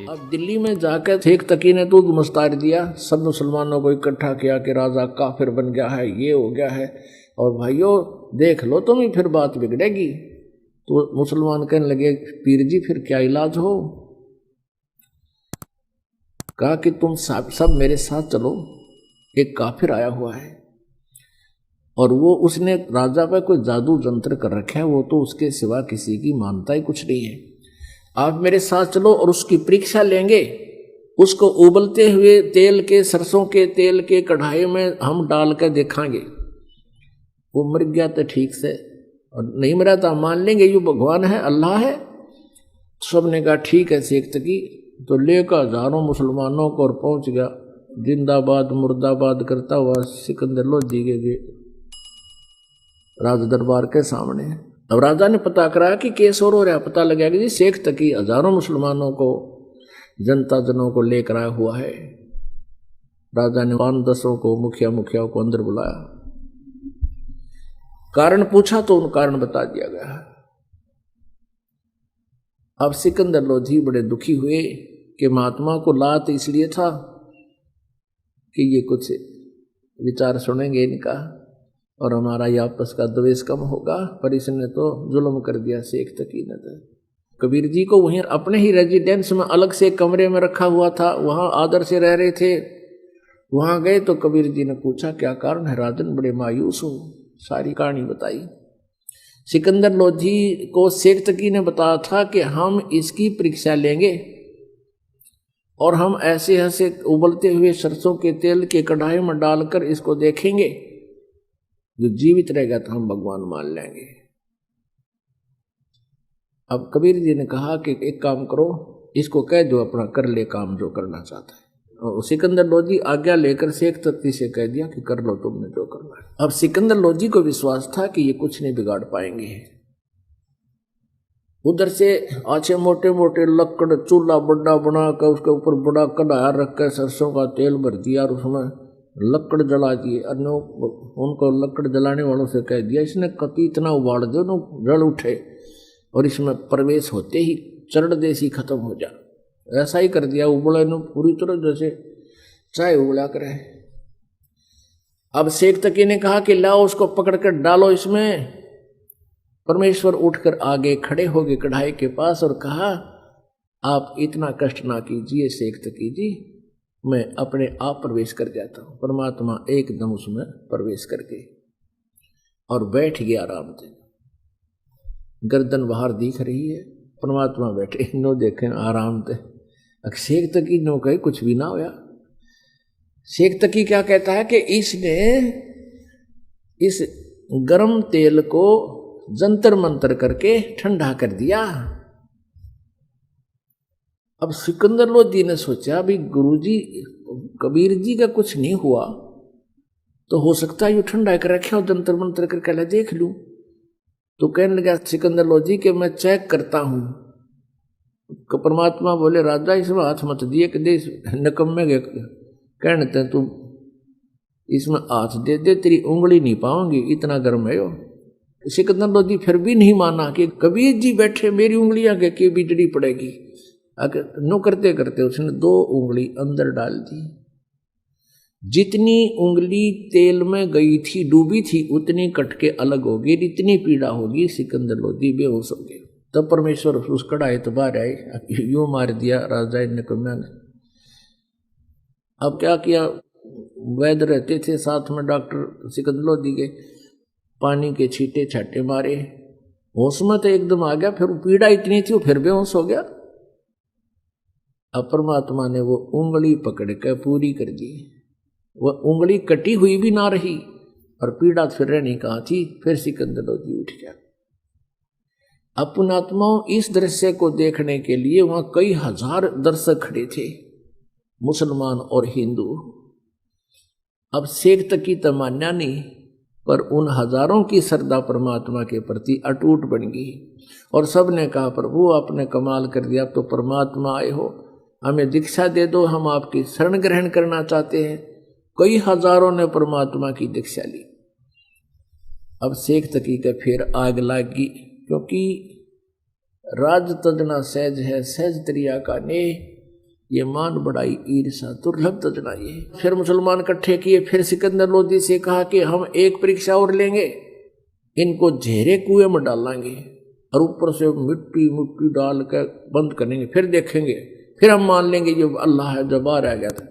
अब दिल्ली में जाकर शेख तकी ने तो मुस्तार दिया, सब मुसलमानों को इकट्ठा किया कि राजा काफिर बन गया है, ये हो गया है, और भाइयों देख लो तुम ही फिर बात बिगड़ेगी। तो मुसलमान कहने लगे पीर जी फिर क्या इलाज हो? कहा कि तुम सब मेरे साथ चलो, एक काफिर आया हुआ है और वो उसने राजा पर कोई जादू जंत्र कर रखा है, वो तो उसके सिवा किसी की मानता ही कुछ नहीं है। आप मेरे साथ चलो और उसकी परीक्षा लेंगे, उसको उबलते हुए तेल के, सरसों के तेल के कढ़ाई में हम डाल कर देखांगे, वो मर गया तो ठीक से, और नहीं मरा तो मान लेंगे ये भगवान है, अल्लाह है। सबने कहा ठीक है शेख तकी। तो लेकर हजारों मुसलमानों को और पहुंच गया जिंदाबाद मुर्दाबाद करता हुआ सिकंदर लोधी के राज दरबार के सामने। अब राजा ने पता करा कि केस और हो रहा, पता लगा कि जी शेख तकी हजारों मुसलमानों को, जनता जनों को लेकर आया हुआ है। राजा ने 5-10 को, मुखिया को अंदर बुलाया, कारण पूछा तो उन कारण बता दिया गया। अब सिकंदर लोधी बड़े दुखी हुए कि महात्मा को लात इसलिए था कि ये कुछ विचार सुनेंगे इनका और हमारा ये आपस का द्वेष कम होगा, पर इसने तो जुल्म कर दिया शेख तकी ने। तो कबीर जी को वहीं अपने ही रेजिडेंस में अलग से कमरे में रखा हुआ था, वहां आदर से रह रहे थे। वहां गए तो कबीर जी ने पूछा क्या कारण है राजन, बड़े मायूस हो? सारी कहानी बताई। सिकंदर लोधी को शेख तकी ने बताया था कि हम इसकी परीक्षा लेंगे और हम ऐसे ऐसे उबलते हुए सरसों के तेल के कढ़ाई में डालकर इसको देखेंगे, जो जीवित रहेगा तो हम भगवान मान लेंगे। अब कबीर जी ने कहा कि एक काम करो, इसको कह दो अपना कर ले काम जो करना चाहता है। और सिकंदर लोधी आज्ञा लेकर शेख तकी से कह दिया कि कर लो तुमने जो करना है। अब सिकंदर लोधी को विश्वास था कि ये कुछ नहीं बिगाड़ पाएंगे। उधर से अच्छे मोटे मोटे लकड़ चूल्हा बड़ा बना कर उसके ऊपर बड़ा कढ़ाया रख कर सरसों का तेल भर दिया और उसमें लकड़ जला दिए। उनको लकड़ जलाने वालों से कह दिया इसने कति इतना उबाल दो न जल उठे और इसमें प्रवेश होते ही चरण देसी खत्म हो जा। ऐसा ही कर दिया, उबले न पूरी तरह जैसे चाय उबला करे। अब शेख तकी ने कहा कि लाओ उसको पकड़ कर डालो इसमें। परमेश्वर उठकर आगे खड़े हो गए कढ़ाई के पास और कहा आप इतना कष्ट ना कीजिए शेख तकी जी, मैं अपने आप प्रवेश कर जाता हूं। परमात्मा एकदम उसमें प्रवेश करके और बैठ गया आराम से, गर्दन बाहर दिख रही है, परमात्मा बैठे नो देखे आराम से। शेख तकी नो कहे कुछ भी ना होया। शेख तकी क्या कहता है कि इसने इस गर्म तेल को जंतर मंतर करके ठंडा कर दिया। अब सिकंदर लोधी ने सोचा भी गुरुजी कबीर जी का कुछ नहीं हुआ तो हो सकता है ये ठंडा कर रखे हो, जंतर मंतर करके ला देख लूं। तो कहने लगा सिकंदर लोधी के मैं चेक करता हूं। परमात्मा बोले राजा इसमें हाथ मत दिए कि दे नकम्मे गए कहते तू इसमें हाथ दे दे, तेरी उंगली नहीं पाऊंगी, इतना गर्म है। सिकंदर लोधी फिर भी नहीं माना कि कबीर जी बैठे मेरी उंगलियां के बिजली पड़ेगी। अगर नो करते करते उसने 2 उंगली अंदर डाल दी। जितनी उंगली तेल में गई थी डूबी थी उतनी कट के अलग होगी, इतनी पीड़ा होगी, सिकंदर लोधी बेहोश हो गए। तब परमेश्वर उस कढ़ाई तो बाहर आए, यूं मार दिया राजा ने। अब क्या किया, वैद्य रहते थे साथ में डॉक्टर सिकंदर लोधी के, पानी के छींटे छाटे मारे, होश में तो एकदम आ गया, फिर पीड़ा इतनी थी वो फिर बेहोश हो गया। अब परमात्मा ने वो उंगली पकड़ कर पूरी कर दी, वह उंगली कटी हुई भी ना रही और पीड़ा फिर रहने कहाँ थी। फिर सिकंदर लोधी उठ गया। अब पुण्यात्माओं इस दृश्य को देखने के लिए वहां कई हजार दर्शक खड़े थे, मुसलमान और हिंदू। अब शेख तकी तो मान्या नहीं, पर उन हजारों की श्रद्धा परमात्मा के प्रति अटूट बन गई और सब ने कहा प्रभु आपने कमाल कर दिया, अब तो परमात्मा आए हो, हमें दीक्षा दे दो, हम आपकी शरण ग्रहण करना चाहते हैं। कई हजारों ने परमात्मा की दीक्षा ली। अब शेख तकी का फिर आग लागी, क्योंकि राज तजना सहज है सहज त्रिया का ने, ये मान बढ़ाई ईर्षा दुर्लभ तजनाई। फिर मुसलमान इकट्ठे किए, फिर सिकंदर लोधी से कहा कि हम एक परीक्षा और लेंगे, इनको झेरे कुएं में डालेंगे और ऊपर से मिट्टी मिट्टी डाल कर बंद करेंगे, फिर देखेंगे, फिर हम मान लेंगे ये अल्लाह है जो बाहर आ गया था।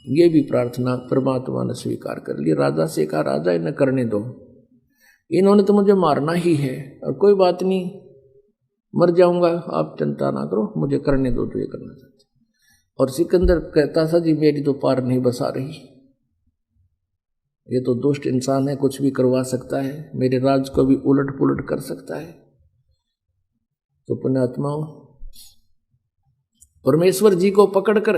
ये भी प्रार्थना परमात्मा ने स्वीकार कर ली। राजा से कहा राजा इन्हें करने दो, इन्होंने तो मुझे मारना ही है, और कोई बात नहीं मर जाऊंगा, आप चिंता ना करो, मुझे करने दो जो ये करना चाहते। और सिकंदर कहता था जी मेरी तो पार नहीं बसा रही, ये तो दुष्ट इंसान है, कुछ भी करवा सकता है, मेरे राज को भी उलट पुलट कर सकता है। तो पुण्यात्माओं, परमेश्वर जी को पकड़कर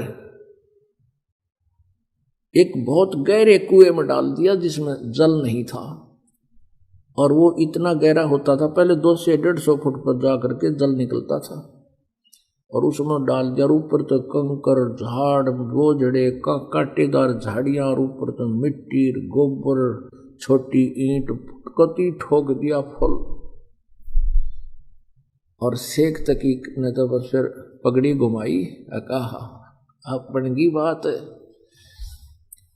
एक बहुत गहरे कुएं में डाल दिया जिसमें जल नहीं था, और वो इतना गहरा होता था, पहले 200 से 150 फुट पर जा करके जल निकलता था, और उसमें डाल दिया। ऊपर तो कंकर झाड़ गोजड़े कांटेदार झाड़ियां, और ऊपर तो मिट्टी गोबर छोटी ईंट कति ठोक दिया फल। और शेख तकी ने तो बस फिर पगड़ी घुमाई, कहा अब बन गई बात,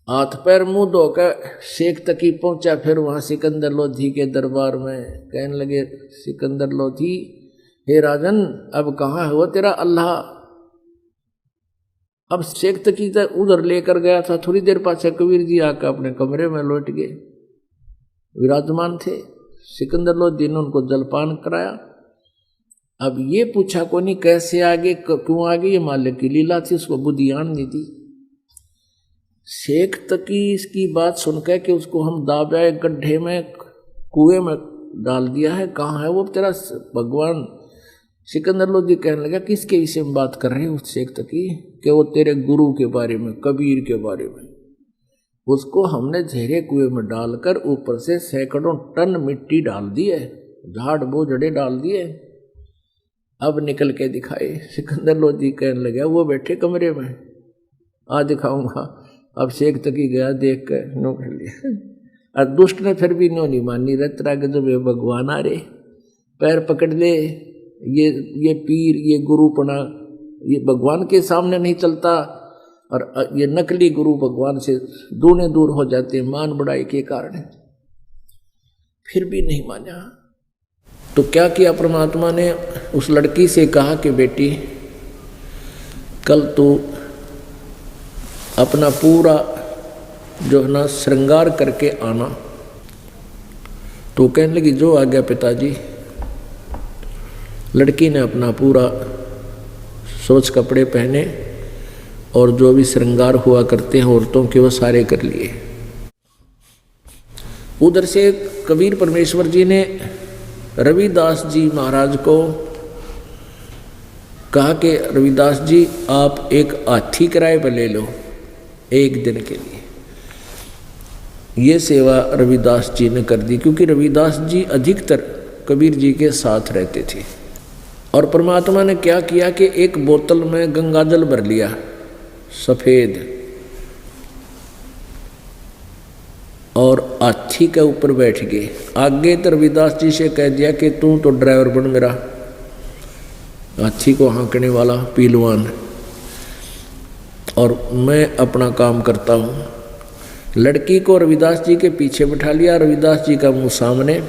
हाथ पैर मुंह धोकर शेख तकी पहुंचा। फिर वहां सिकंदर लोधी के दरबार में कहने लगे, सिकंदर लोधी हे राजन, अब कहाँ है वो तेरा अल्लाह? अब शेख तकी तो उधर लेकर गया था, थोड़ी देर पाछे कबीर जी आकर अपने कमरे में लौट गए, विराजमान थे। सिकंदर लोधी ने उनको जलपान कराया। अब ये पूछा को नहीं कैसे आगे क्यों आगे, ये मालिक की लीला थी, उसको बुद्धियान नहीं दी। शेख तकी इसकी बात सुनकर कि उसको हम दाबे गड्ढे में कुएं में डाल दिया है, कहाँ है वो तेरा भगवान? सिकंदर लोधी कहने लगा किसके विषय में बात कर रहे हो शेख तकी? कि वो तेरे गुरु के बारे में, कबीर के बारे में। उसको हमने झेरे कुएं में डालकर ऊपर से सैकड़ों टन मिट्टी डाल दी है, झाड़ बोझड़े डाल दिए, अब निकल के दिखाए। सिकंदर लोधी कहने लगा वो बैठे कमरे में, आ दिखाऊंगा। अब शेख तकी गया, देख कर नो कर लिया। और दुष्ट ने फिर भी नो नहीं मानी, रतरा के जब ये भगवान आ रहे, पैर पकड़ ले, ये पीर, ये गुरुपना, ये भगवान के सामने नहीं चलता, और ये नकली गुरु भगवान से दूने दूर हो जाते हैं मान बढ़ाई के कारण। फिर भी नहीं माना। तो क्या किया परमात्मा ने? उस लड़की से कहा कि बेटी कल तो अपना पूरा जो है ना श्रृंगार करके आना। तो कहने लगी जो आ गया पिताजी। लड़की ने अपना पूरा सोच कपड़े पहने और जो भी श्रृंगार हुआ करते हैं औरतों के वो सारे कर लिए। उधर से कबीर परमेश्वर जी ने रविदास जी महाराज को कहा कि रविदास जी आप एक हाथी किराए पर ले लो एक दिन के लिए। ये सेवा रविदास जी ने कर दी, क्योंकि रविदास जी अधिकतर कबीर जी के साथ रहते थे। और परमात्मा ने क्या किया कि एक बोतल में गंगा जल भर लिया सफ़ेद, और हाथी के ऊपर बैठ गए। आगे तो रविदास जी से कह दिया कि तू तो ड्राइवर बन मेरा, हाथी को हाँकने वाला पहलवान, और मैं अपना काम करता हूँ। लड़की को रविदास जी के पीछे बैठा लिया, रविदास जी का मुंह सामने,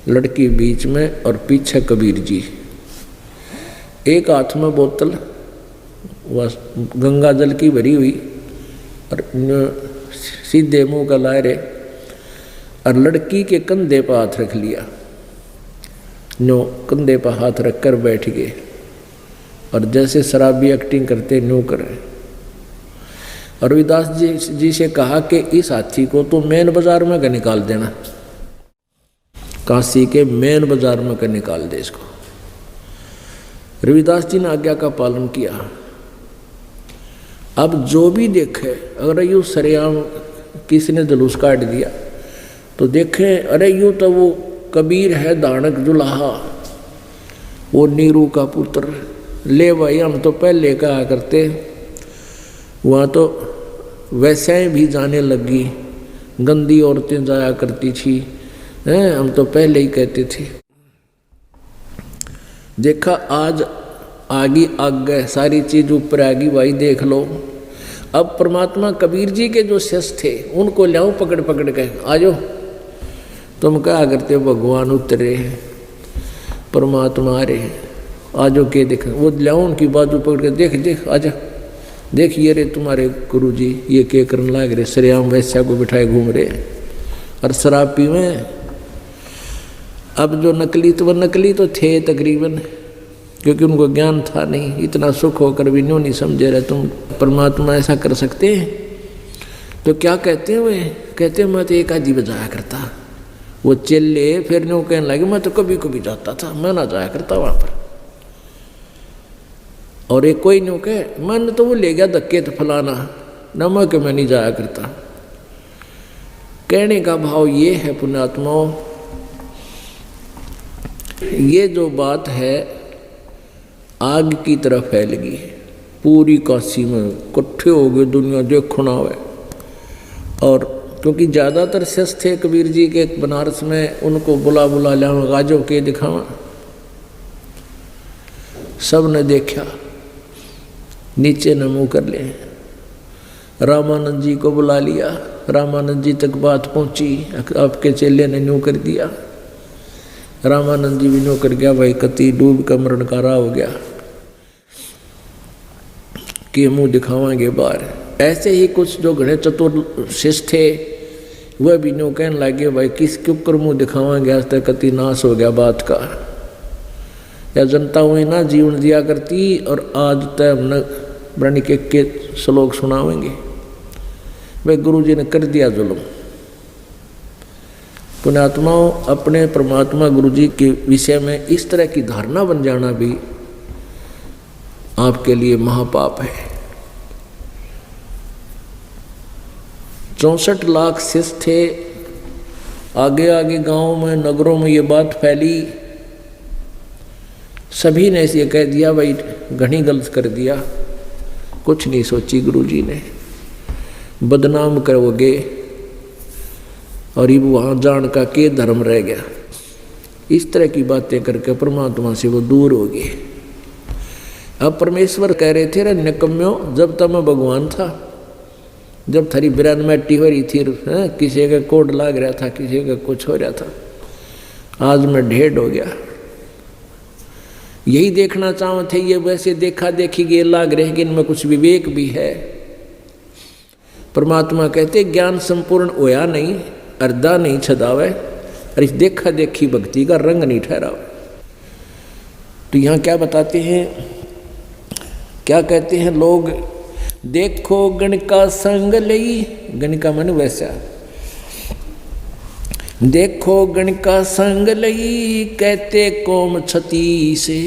लड़की बीच में और पीछे कबीर जी। एक हाथ में बोतल वह गंगा जल की भरी हुई और सीधे मुंह का लाए रहे, और लड़की के कंधे पर हाथ रख लिया। नो कंधे पर हाथ रखकर बैठ गए, और जैसे शराबी एक्टिंग करते न्यू करें। और रविदास जी से कहा कि इस हाथी को तो मेन बाजार में का निकाल देना, काशी के मेन बाजार में का निकाल दे इसको। रविदास जी ने आज्ञा का पालन किया। अब जो भी देखे, अगर यूँ सरेआम किसी ने जुलूस काट दिया तो देखें अरे यूँ तो वो कबीर है दानक जुलाहा, वो नीरू का पुत्र, ले भाई हम तो पहले कहा करते, वहाँ तो वैसे भी जाने लगी, गंदी औरतें जाया करती थी, हम तो पहले ही कहते थे। देखा आज आगी आगे सारी चीज ऊपर आ गई भाई देख लो। अब परमात्मा कबीर जी के जो शिष्य थे उनको लाओ पकड़ पकड़ के, आ जाओ तुम क्या करते हो, भगवान उतरे हैं, परमात्मा आ रहे हैं, आ जाओ के देख। वो लाओ उनकी बाजू पकड़ के, देख देख आजा, देखिए रे तुम्हारे गुरु जी ये क्या करने लग रहे, श्रेयाम वैश्या को बिठाए घूम रहे और शराब पीवे। अब जो नकली तो वो नकली तो थे तकरीबन, क्योंकि उनको ज्ञान था नहीं, इतना सुख होकर भी न्यों नहीं समझे रहे तुम परमात्मा ऐसा कर सकते हैं। तो क्या कहते हैं वे, कहते हैं मैं तो एक आजी बजाया करता। वो चेले फिर न्यों कहने लगे मैं तो कभी कभी जाता था, मैं ना जाया करता वहाँ पर। और एक कोई न्यों कहे मन तो वो ले गया धक्के तो फलाना न, मैं नहीं जाया करता। कहने का भाव ये है पुण्यात्माओं, ये जो बात है आग की तरह फैल गई है पूरी काशी में, इकट्ठे हो गए दुनिया देखना है। और क्योंकि ज़्यादातर शिष्य थे कबीर जी के बनारस में, उनको बुला लिया गाजों के दिखावा। सब ने देखा, नीचे न मुँह कर ले। रामानंद जी को बुला लिया, रामानंद जी तक बात पहुँची, आपके चेले ने न्यू कर दिया। रामानंद जी भी न्यू कर गया, भाई कति डूब का मरण कारा हो गया कि मुँह दिखावांगे बाहर। ऐसे ही कुछ जो घने चतुर शिष्य थे वह भी न्यू कहने लगे भाई किस के ऊपर मुँह दिखावांगे, आज तक कति नाश हो गया बात का। या जनता हुई ना जीवन दिया करती और आज तक हमने ब्रणी के श्लोक सुनावेंगे। भाई गुरु जी ने कर दिया जुल्म। पुण्यात्माओं, अपने परमात्मा गुरु जी के विषय में इस तरह की धारणा बन जाना भी आपके लिए महापाप है। 64 लाख शिष्य थे, आगे आगे गांव में नगरों में ये बात फैली, सभी ने इसे कह दिया भाई घनी गलत कर दिया। कुछ नहीं सोची गुरु जी ने, बदनाम करोगे और ये वहाँ जान का के धर्म रह गया। इस तरह की बातें करके परमात्मा से वो दूर हो गए। अब परमेश्वर कह रहे थे रे निकम्यो, जब तक मैं भगवान था, जब थारी बिरान मैटी हो रही थी, किसी का कोड लाग रहा था, किसी का कुछ हो रहा था, आज मैं ढेर हो गया। यही देखना चाहो थे, ये वैसे देखा देखी गए लाग रहे कि इनमें कुछ विवेक भी है। परमात्मा कहते ज्ञान संपूर्ण होया नहीं, अर्धा नहीं छदावे, और इस देखा देखी भक्ति का रंग नहीं ठहरावे। तो यहाँ क्या बताते हैं, क्या कहते हैं लोग, देखो गण का संग लई, गण का मन वैसा, देखो गण का संग लई, कहते कोम छती से,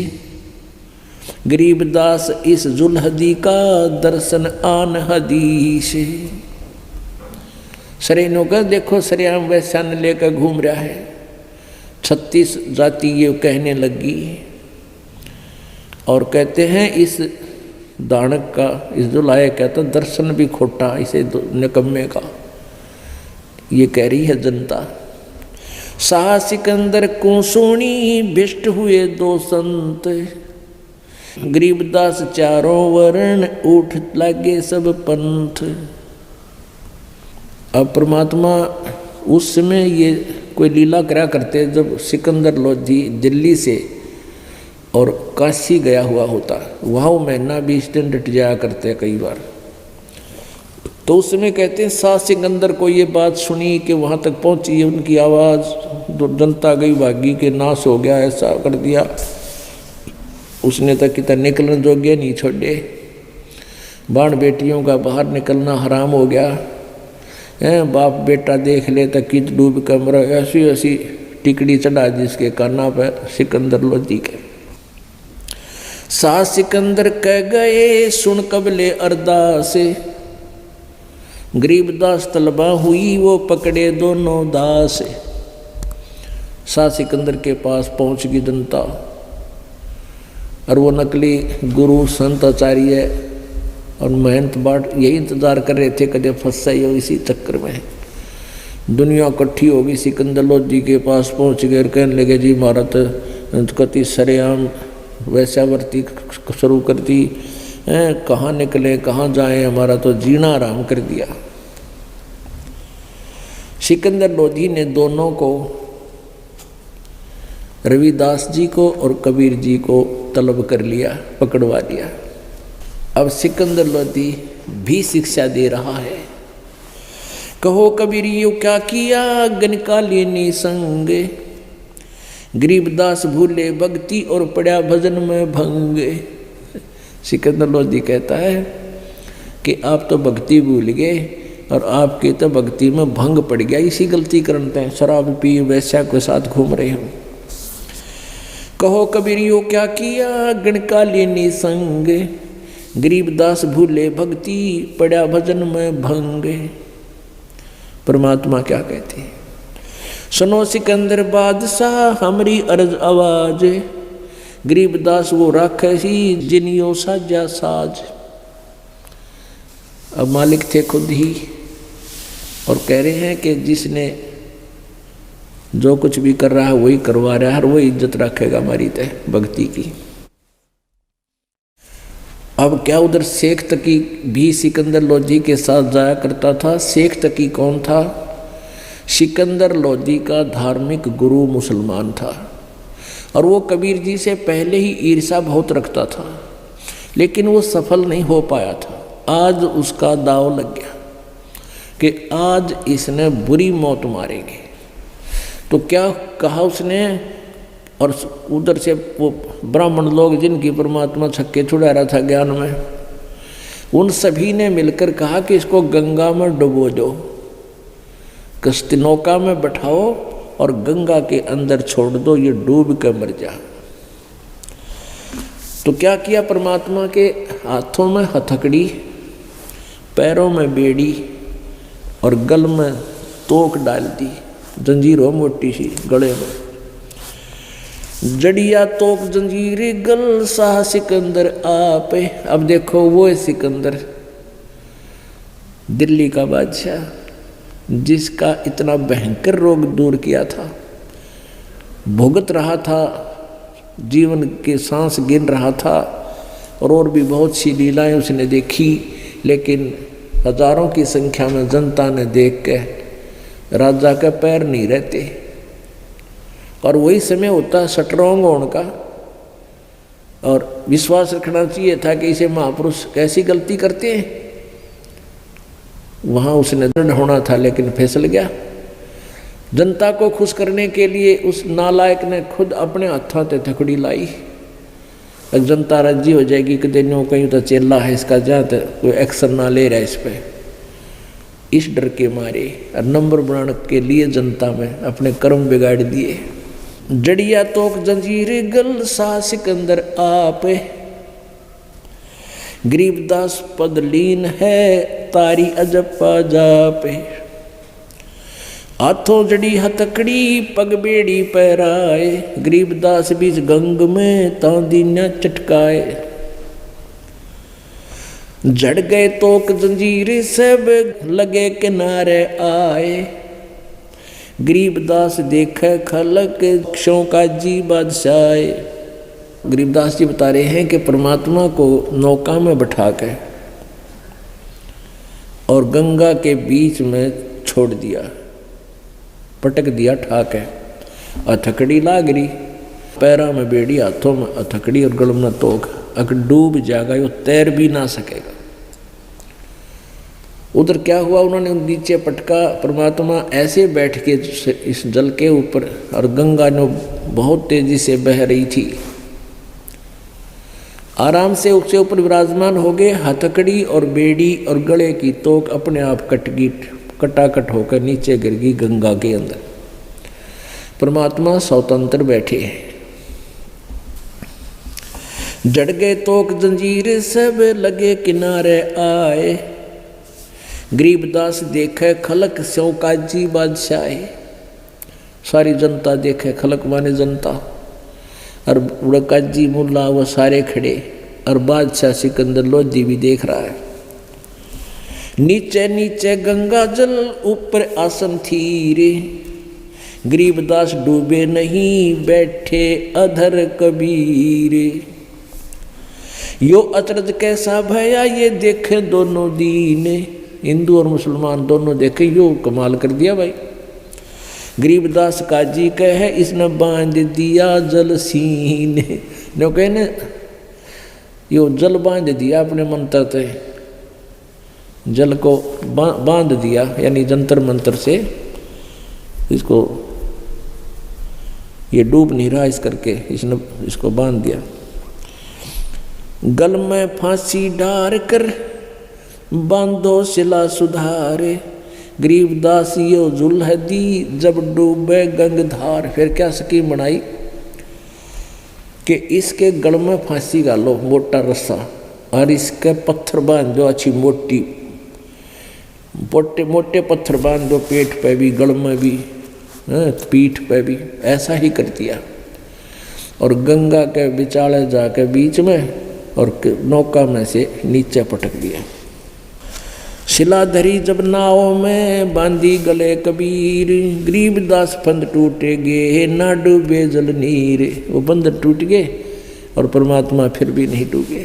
गरीबदास इस जुलहदी का दर्शन आन हदी से। सरेनों का देखो सरेआम वैसा न लेकर घूम रहा है, 36 जाति ये कहने लगी। और कहते हैं इस दानक का, इस जुलाया कहता दर्शन भी खोटा इसे निकम्मे का, ये कह रही है जनता। शाह सिकंदर को सोनी भिष्ट हुए 2 संत, गरीबदास चारों वर्ण उठ लगे सब पंथ। अब परमात्मा उस समय ये कोई लीला करा करते जब सिकंदर लोधी दिल्ली से और काशी गया हुआ होता, वहाँ महीना 20 दिन डट जाया करते कई बार। तो उस समय कहते हैं शाह सिकंदर को ये बात सुनी कि वहाँ तक पहुँची, उनकी आवाज़ जनता गई भागी के नाश हो गया, ऐसा कर दिया। उसने तक कितना निकलने जोगे नहीं छोड़े, बाण बेटियों का बाहर निकलना हराम हो गया है। बाप बेटा देख ले तक कित डूब कमरा, ऐसी ऐसी टिकड़ी चढ़ा जिसके काना पर सिकंदर लोधी के। शाह सिकंदर कह गए सुन कबले अरदास, गरीबदास तलबा हुई वो पकड़े दोनों दास। शाह सिकंदर के पास पहुंच गई जनता, और वो नकली गुरु संत आचार्य और महंत बाट यही इंतजार कर रहे थे कदे फंस जाइए। इसी चक्कर में दुनिया इकट्ठी होगी, सिकंदर लोधी के पास पहुंच गए, कहने लगे जी महाराज कति सरेआम वैश्यावृत्ति शुरू कर दी। कहाँ निकले कहाँ जाएं, हमारा तो जीना आराम कर दिया। सिकंदर लोधी ने दोनों को, रविदास जी को और कबीर जी को तलब कर लिया, पकड़वा लिया। अब सिकंदर लोधी भी शिक्षा दे रहा है। कहो कबीर यू क्या किया, गनकाली निसंग, गरीबदास भूले भक्ति और पड़ा भजन में भंग। सिकंदर लोधी कहता है कि आप तो भक्ति भूल गए और आपकी तो भक्ति में भंग पड़ गया, इसी गलती करते हैं, शराब पी वैश्या के साथ घूम रहे हो। कहो कबीर यू क्या किया, गणकाली निसंग, गरीबदास भूले भक्ति पड़ा भजन में भंग। परमात्मा क्या कहते हैं, सुनो सिकंदर बादशाह हमारी अर्ज आवाज, गरीबदास वो राखे ही जिनियो साजा साज। अब मालिक थे खुद ही और कह रहे हैं कि जिसने जो कुछ भी कर रहा है वही करवा रहा है और वही इज्जत रखेगा हमारी तय भक्ति की। अब क्या उधर शेख तकी भी सिकंदर लोधी के साथ जाया करता था। शेख तकी कौन था? सिकंदर लोधी का धार्मिक गुरु मुसलमान था और वो कबीर जी से पहले ही ईर्ष्या बहुत रखता था, लेकिन वो सफल नहीं हो पाया था। आज उसका दाव लग गया कि आज इसने बुरी मौत मारेंगे। तो क्या कहा उसने, और उधर से वो ब्राह्मण लोग जिनकी परमात्मा छक्के छुड़ा रहा था ज्ञान में, उन सभी ने मिलकर कहा कि इसको गंगा में डुबो दो, कश्ती नौका में बैठाओ और गंगा के अंदर छोड़ दो, ये डूब कर मर जा। तो क्या किया, परमात्मा के हाथों में हथकड़ी, पैरों में बेड़ी और गल में तोक डाल दी, जंजीर हो मोटी सी गले में, जड़िया तोक जंजीर गल शाह सिकंदर आप। अब देखो वो है सिकंदर, दिल्ली का बादशाह, जिसका इतना भयंकर रोग दूर किया था, भुगत रहा था, जीवन के सांस गिन रहा था और भी बहुत सी लीलाएं उसने देखी, लेकिन हजारों की संख्या में जनता ने देख के राजा के पैर नहीं रहते। और वही समय होता स्ट्रॉन्ग होने का और विश्वास रखना चाहिए था कि इसे महापुरुष कैसी गलती करते हैं। वहाँ उसने दृढ़ होना था, लेकिन फिसल गया। जनता को खुश करने के लिए उस नालायक ने खुद अपने हाथों से थकड़ी लाई। जनता राजी हो जाएगी कि दिनों कहीं तो चेला है इसका, जहाँ तक कोई एक्शन ना ले रहा है इस पर, इस डर के मारे और नंबर बनाने के लिए जनता में अपने कर्म बिगाड़ दिए। जड़िया तोक जंजीर गल शाह सिकंदर आप, गरीबदास पदलीन है तारी अजपा जाप। हाथों जड़ी हथकड़ी पग बेड़ी पैराए, गरीबदास बीच गंग में तांदीन्या चटकाए। जड़ गए तोक जंजीर सब लगे किनारे आए, गरीबदास देखे खलक क्षों का जी बादशाह। गरीबदास जी बता रहे हैं कि परमात्मा को नौका में बैठा के और गंगा के बीच में छोड़ दिया, पटक दिया ठाके। हथकड़ी लाग रही, पैरों में बेड़ी, हाथों में हथकड़ी और गल में तोक। अगर डूब जाएगा वो तैर भी ना सकेगा। उधर क्या हुआ, उन्होंने नीचे पटका, परमात्मा ऐसे बैठ के इस जल के ऊपर, और गंगा ने बहुत तेजी से बह रही थी, आराम से उसके ऊपर विराजमान हो गए। हथकड़ी और बेड़ी और गले की तोक अपने आप कटाकट होकर नीचे गिर गई गंगा के अंदर। परमात्मा स्वतंत्र बैठे हैं। जड़ गए तोक जंजीर सब लगे किनारे आए, गरीबदास देखे खलक स्यों काजी बादशाह। सारी जनता देखे, खलक माने जनता, और बड़ा काजी मुल्ला वो सारे खड़े, और बादशाह सिकंदर लोधी भी देख रहा है। नीचे नीचे गंगा जल ऊपर आसन थी रे, गरीबदास डूबे नहीं बैठे अधर कबीर। यो अचरज कैसा भया ये देखे दोनों दीन। हिंदू और मुसलमान दोनों देखे, यो कमाल कर दिया भाई। गरीबदास काजी कहे इसने बांध दिया जल सीने। जो कहने यो जल बांध दिया अपने मंत्र से, जल को बांध दिया यानी जंतर मंत्र से इसको, ये डूब नहीं रहा इस करके इसने इसको बांध दिया। गल में फांसी डार कर बांधो सिला सुधारे। गरीबदास यो जुल्हदी जब डूबे गंगधार। फिर क्या स्कीम बनाई कि इसके गल में फांसी डालो मोटा रस्सा और इसके पत्थर बांध दो अच्छी मोटी, मोटे मोटे पत्थर बांध दो पेट पे भी गल में भी पीठ पे भी। ऐसा ही कर दिया और गंगा के बिचाले जाके बीच में और नौका में से नीचे पटक दिया। शिलाधरी जब नाव में बांधी गले कबीर। गरीबदास फंद टूटे गे ना डूबे जल नीर। वो बंधन टूट गए और परमात्मा फिर भी नहीं डूबे।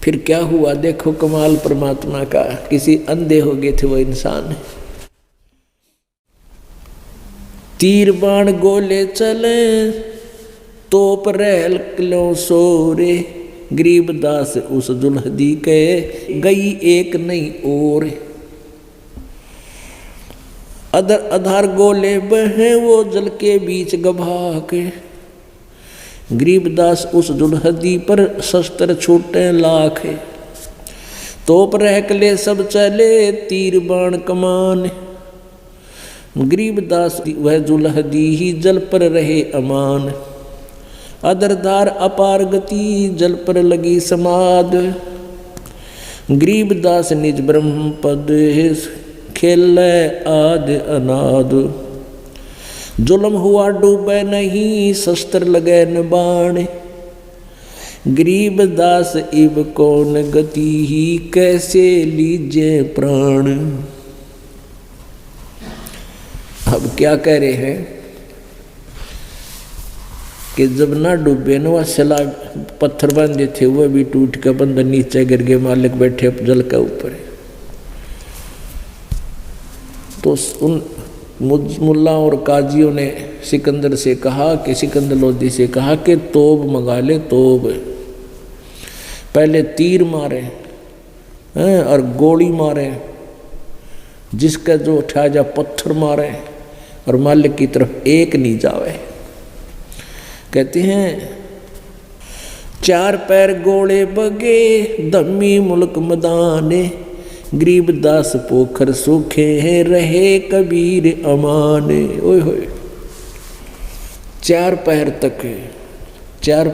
फिर क्या हुआ देखो कमाल परमात्मा का। किसी अंधे हो गए थे वो इंसान, तीर बाण गोले चले तोप रहल किलो सोरे। गरीबदास उस जुल्हदी के गई एक नहीं और। अधर अधार गोले बहे वो जल के बीच गभाके। गरीबदास उस जुल्हदी पर शस्त्र छूटे लाख। तोप रहकले सब चले तीर बाण कमान। गरीबदास वह जुल्हदी ही जल पर रहे अमान। अदरदार अपार गति जल पर लगी समाद। गरीबदास निज ब्रह्म पद खेल आद अनाद। जुल्म हुआ डूबे नहीं शस्त्र लगे न बाण। गरीबदास इब कौन गति ही कैसे लीजे प्राण। अब क्या कह रहे हैं कि जब ना डूबे न वह सिला पत्थर बांधे थे वह भी टूट के बंधन नीचे गिर गए। मालिक बैठे जल के ऊपर। तो उन मुल्ला और काजियों ने सिकंदर से कहा कि सिकंदर लोधी से कहा कि तोब मंगा ले तोब। पहले तीर मारे और गोली मारे, जिसका जो उठा जा पत्थर मारे और मालिक की तरफ एक नहीं जावे। कहते हैं चार पैर गोले बगे धम्मी मुल्क मदाने। गरीबदास पोखर सूखे रहे कबीर अमाने। ओए होए, चार पैर तक,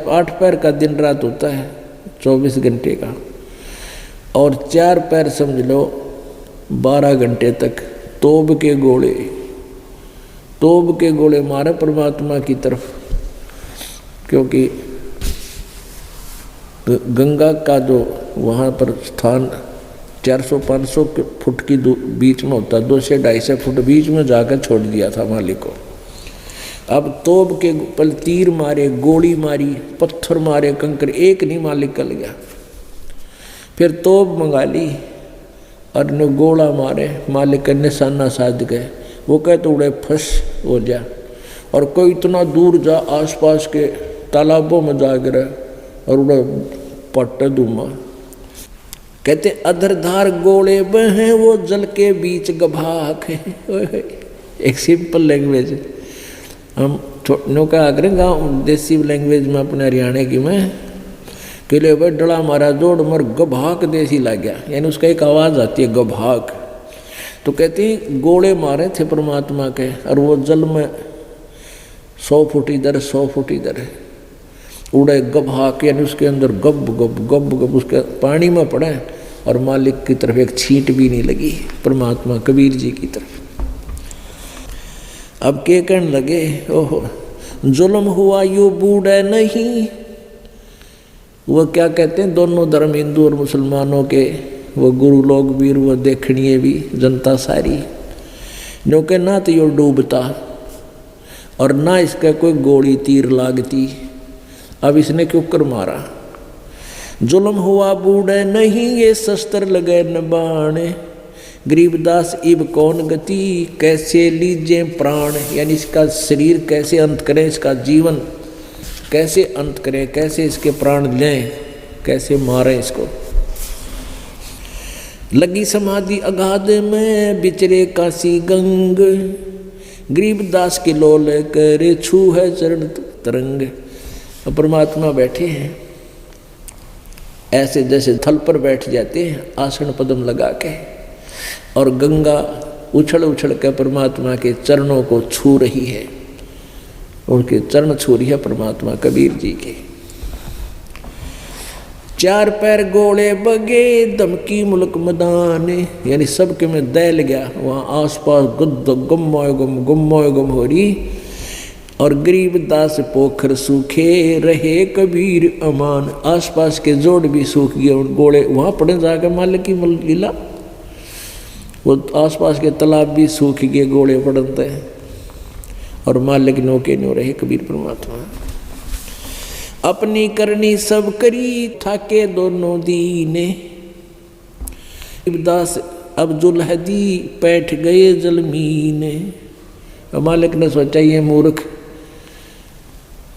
8 पैर का दिन रात होता है 24 घंटे का, और 4 पैर समझ लो 12 घंटे तक तोब के गोले मारे परमात्मा की तरफ। क्योंकि गंगा का जो वहाँ पर स्थान 400-500 फुट की बीच में होता, 200 से 250 फुट बीच में जाकर छोड़ दिया था मालिक को। अब तोब के पल तीर मारे, गोली मारी, पत्थर मारे, कंकर, एक नहीं मालिक कल गया। फिर तोब मंगा ली और ने गोला मारे, मालिक के निशाना साध गए। वो कहते उड़े फंस हो जा, और कोई इतना दूर जा आसपास के तालाबों में जा गिरा और उड़ा पट्टे धुमा। कहते अधरधार गोले बहे वो जल के बीच गभाक है। एक सिंपल लैंग्वेज हम छोटनों का आग्रह गाँव देसी लैंग्वेज में अपने हरियाणा की में किले भाई डला मारा जोड़ मर गभाक देसी लग गया, यानी उसका एक आवाज़ आती है गभाक। तो कहते हैं गोले मारे थे परमात्मा के और वो जल में 100 फुट इधर 100 फुट इधर उड़े गभाक, यानी उसके अंदर गब गब उसके पानी में पड़े और मालिक की तरफ एक छींट भी नहीं लगी, परमात्मा कबीर जी की तरफ। अब के कहने लगे ओहो जुल्म हुआ यू बूढ़े नहीं। वो क्या कहते हैं दोनों धर्म हिंदू और मुसलमानों के, वो गुरु लोग भी वो देखनिए भी जनता सारी, जो के ना तो यो डूबता और ना इसका कोई गोली तीर लागती। अब इसने क्यों कर मारा? जुल्म हुआ बूढ़े नहीं ये शस्त्र लगे न बाण, गरीबदास इब कौन गति कैसे लीजे प्राण। यानी इसका शरीर कैसे अंत करें, इसका जीवन कैसे अंत करें, कैसे इसके प्राण लें, कैसे मारें इसको। लगी समाधि अगाध में बिचरे काशी गंग, गरीबदास के लोल करे छू है चरण तरंग। परमात्मा बैठे हैं ऐसे जैसे थल पर बैठ जाते हैं आसन पद्म लगा के, और गंगा उछल उछल कर परमात्मा के चरणों को छू रही है, उनके चरण छू रही है परमात्मा कबीर जी के। चार पैर गोले बगे दमकी मुल्क मैदान, यानी सबके में दैल गया, वहाँ आसपास गुद्द गुम हो रही। और गरीबदास पोखर सूखे रहे कबीर अमान, आसपास के जोड़ भी सूख गए, उन गोले वहाँ पड़े जाकर मालिक की लीला। वो आसपास के तालाब भी सूख गए, गोले पड़ते हैं, और मालिक नौके नो रहे कबीर परमात्मा। अपनी करनी सब करी थाके दोनों दीने, गरीबदास अब जुल्हदी बैठ गए जलमीने। मालिक ने सोचा ये मूर्ख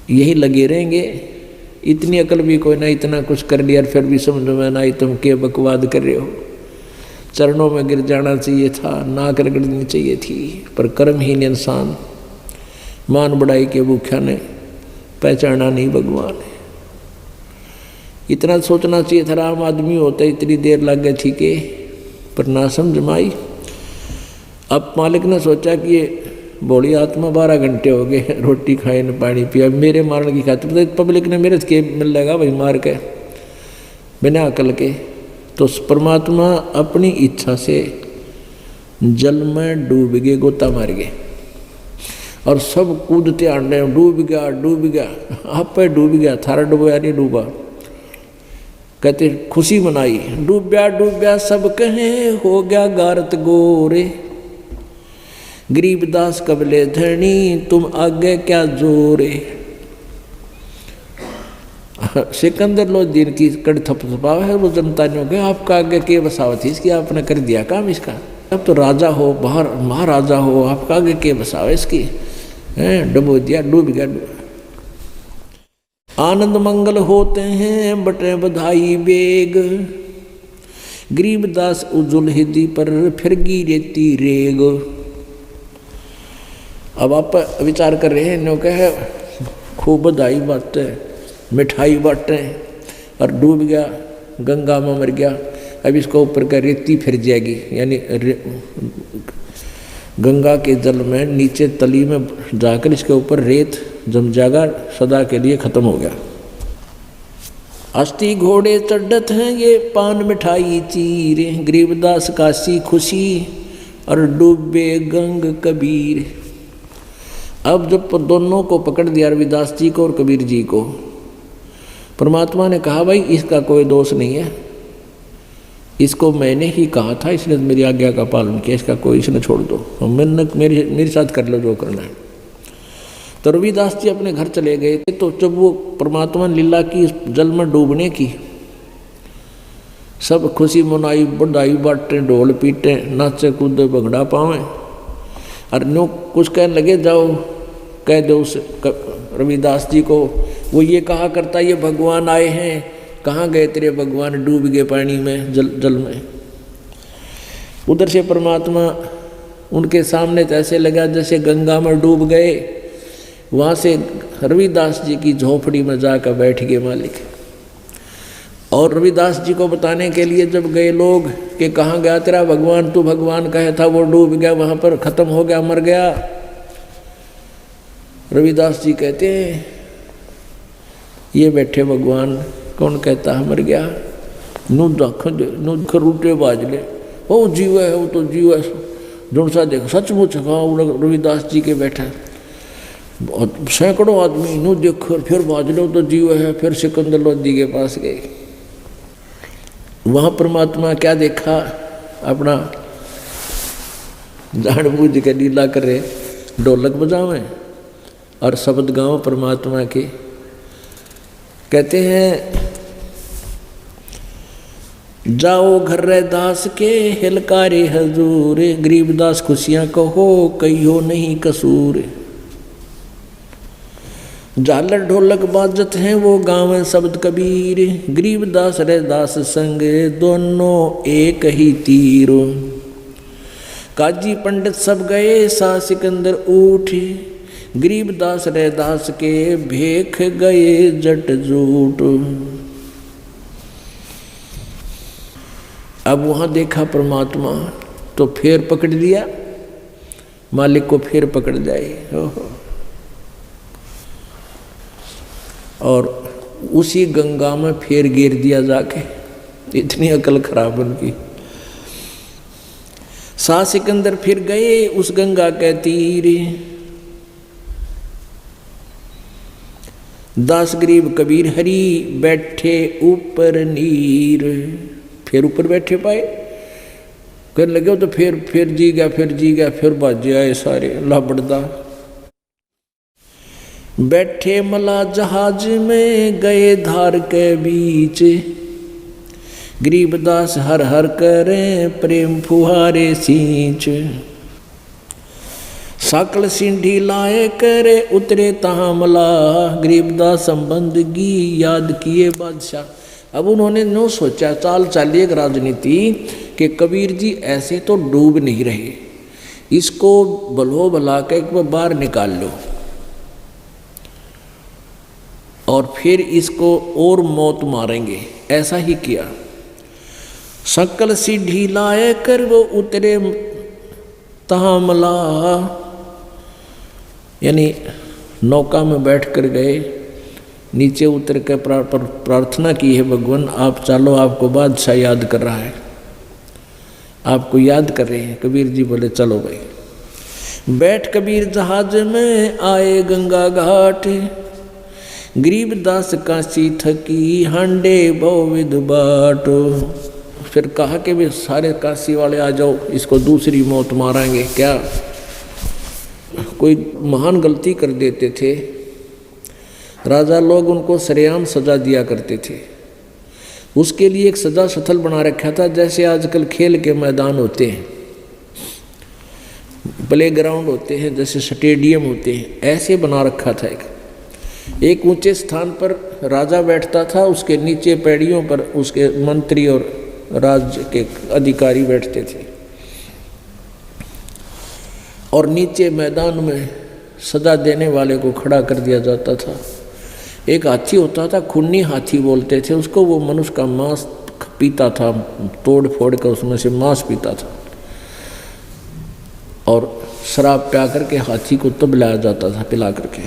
यही लगे रहेंगे, इतनी अकल भी कोई ना, इतना कुछ कर लिया और फिर भी समझ में ना आई तुम क्या बकवाद कर रहे हो। चरणों में गिर जाना चाहिए था, नाक रगड़नी चाहिए थी, पर कर्महीन इंसान मान बढ़ाई के भूखा ने पहचाना नहीं भगवान है। इतना सोचना चाहिए था, आम आदमी होता इतनी देर लग गई थी के, पर ना समझ में आई। अब मालिक ने सोचा कि ये बोली आत्मा 12 घंटे हो गए रोटी खाए न पानी पिया, मेरे मारने की खातिर पब्लिक ने मेरे के मिल लेगा भाई मार के बिना अकल के। तो परमात्मा अपनी इच्छा से जल में डूब गए, गोता मार गए, और सब कूदते आंडे डूब गया आप पे डूब गया, थारा डूबा नहीं डूबा। कहते खुशी मनाई, डूब्या सब कहें हो गया गारत गोरे, गरीबदास कबले धरनी तुम आगे क्या जोरे। सिकंदर लोदीन की कड़ थपथपाव है, वो जनता ने कहा आपका आगे के बसावत थी इसकी, आपने कर दिया काम इसका, अब तो राजा हो बाहर महाराजा हो, आपका आगे के बसाव इसकी, डुबो दिया, डूब गया। आनंद मंगल होते हैं बटे बधाई बेग, गरीबदास उजुल हिदी पर फिर गिरेती रेग। अब आप विचार कर रहे हैं, नो कहे खूब बधाई बातें मिठाई बांटे और डूब गया गंगा में मर गया, अब इसको ऊपर का रेती फिर जाएगी, यानी गंगा के जल में नीचे तली में जाकर इसके ऊपर रेत जम जाएगा, सदा के लिए खत्म हो गया। अस्थि घोड़े चढ़त हैं ये पान मिठाई चीरे, गरीबदास काशी खुशी और डूबे गंग कबीर। अब जब दोनों को पकड़ दिया, रविदास जी को और कबीर जी को, परमात्मा ने कहा भाई इसका कोई दोष नहीं है, इसको मैंने ही कहा था, इसने मेरी आज्ञा का पालन किया, इसका कोई इसने छोड़ दो, मैंने मेरे साथ कर लो जो करना है। तो रविदास जी अपने घर चले गए थे। तो जब वो परमात्मा लीला की जल में डूबने की, सब खुशी मनाई बधाई बांटे ढोल पीटे नाचे कूदे भंगड़ा पावे, और नो कुछ कहने लगे जाओ कह दो उस रविदास जी को, वो ये कहा करता ये भगवान आए हैं, कहाँ गए तेरे भगवान, डूब गए पानी में जल में। उधर से परमात्मा उनके सामने ऐसे लगा जैसे गंगा में डूब गए, वहाँ से रविदास जी की झोपड़ी में जाकर बैठ गए मालिक। और रविदास जी को बताने के लिए जब गए लोग कि कहाँ गया तेरा भगवान, तू भगवान कहे था वो डूब गया, वहाँ पर खत्म हो गया, मर गया। रविदास जी कहते हैं ये बैठे भगवान, कौन कहता है मर गया, नुख रूटे बाजले, वो जीव है, वो तो जीव है, जो सा देखो सचमुच रविदास जी के बैठा सैकड़ों आदमी नु देखो, फिर बाजलो तो जीव है। फिर सिकंदर लोदी के पास गए, वहाँ परमात्मा क्या देखा, अपना जानबूझ के लीला करे, ढोलक बजावे और शब्द गाओ परमात्मा के। कहते हैं जाओ घर रे दास के हिलकारे हजूर, गरीबदास खुशियां कहो कहियो नहीं कसूर। झालर ढोलक बाजत हैं वो गाँव शब्द कबीर, गरीबदास रे दास संग दोनों एक ही तीर। काजी पंडित सब गए सा सिकंदर उठे, गरीबदास रे दास के भेख गए जट जूट। अब वहाँ देखा परमात्मा तो फिर पकड़ लिया, मालिक को फिर पकड़ जाए। और उसी गंगा में फिर गिर दिया जाके, इतनी अकल खराब उनकी। सा सिकंदर फिर गए उस गंगा के तीर, दास गरीब कबीर हरि बैठे ऊपर नीर। फिर ऊपर बैठे पाए, कहने लगे तो फिर जी गया, फिर बाजे आए सारे लाबड़दा। बैठे मला जहाज में गए धार के बीच, गरीबदास हर हर करें प्रेम फुहारे सींच। साकल सिंधी लाए करे उतरे तहाँ मला, गरीबदास संबंदगी याद किए बादशाह। अब उन्होंने नो सोचा चाल चाली एक राजनीति कि कबीर जी ऐसे तो डूब नहीं रहे, इसको बलो भला के एक बार बाहर निकाल लो और फिर इसको और मौत मारेंगे। ऐसा ही किया। शक्ल सीढ़ी लाए कर वो उतरे तहाँ मला, यानी नौका में बैठ कर गए, नीचे उतर कर प्रार्थना की है, भगवान आप चलो, आपको बादशाह याद कर रहा है, आपको याद कर रहे हैं। कबीर जी बोले चलो भाई। बैठ कबीर जहाज में आए गंगा घाट, गरीबदास काशी थकी हांडे बहुविध बाट। फिर कहा कि वे सारे काशी वाले आ जाओ, इसको दूसरी मौत मारेंगे। क्या कोई महान गलती कर देते थे राजा लोग, उनको सरेआम सजा दिया करते थे। उसके लिए एक सजा स्थल बना रखा था, जैसे आजकल खेल के मैदान होते हैं, प्ले ग्राउंड होते हैं, जैसे स्टेडियम होते हैं, ऐसे बना रखा था। एक ऊंचे स्थान पर राजा बैठता था, उसके नीचे पैड़ियों पर उसके मंत्री और राज्य के अधिकारी बैठते थे, और नीचे मैदान में सजा देने वाले को खड़ा कर दिया जाता था। एक हाथी होता था, खूनी हाथी बोलते थे उसको, वो मनुष्य का मांस पीता था, तोड़ फोड़ कर उसमें से मांस पीता था, और शराब पिला करके हाथी को तो पिलाया जाता था, पिला करके।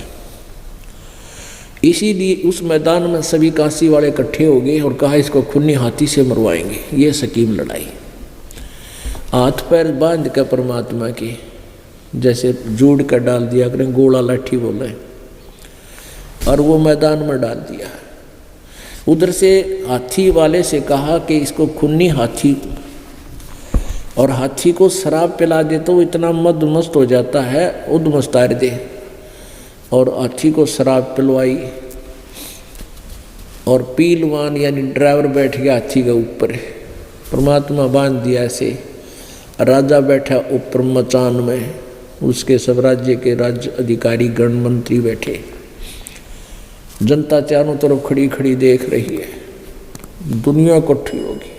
इसीलिए उस मैदान में सभी काशी वाले इकट्ठे हो गए और कहा इसको खूनी हाथी से मरवाएंगे। ये सकीम लड़ाई, हाथ पैर बांध कर परमात्मा की जैसे जोड़ कर डाल दिया करें, गोला लाठी बोले, और वो मैदान में डाल दिया। उधर से हाथी वाले से कहा कि इसको खूनी हाथी, और हाथी को शराब पिला दे तो इतना मद मस्त हो जाता है, उद्मस्तार दे, और हाथी को शराब पिलवाई, और पीलवान यानी ड्राइवर बैठ गया हाथी के ऊपर, परमात्मा बांध दिया ऐसे, राजा बैठा ऊपर मचान में, उसके सब राज्य के राज्य अधिकारी गण मंत्री बैठे, जनता चारों तरफ खड़ी खड़ी देख रही है, दुनिया इकट्ठी होगी।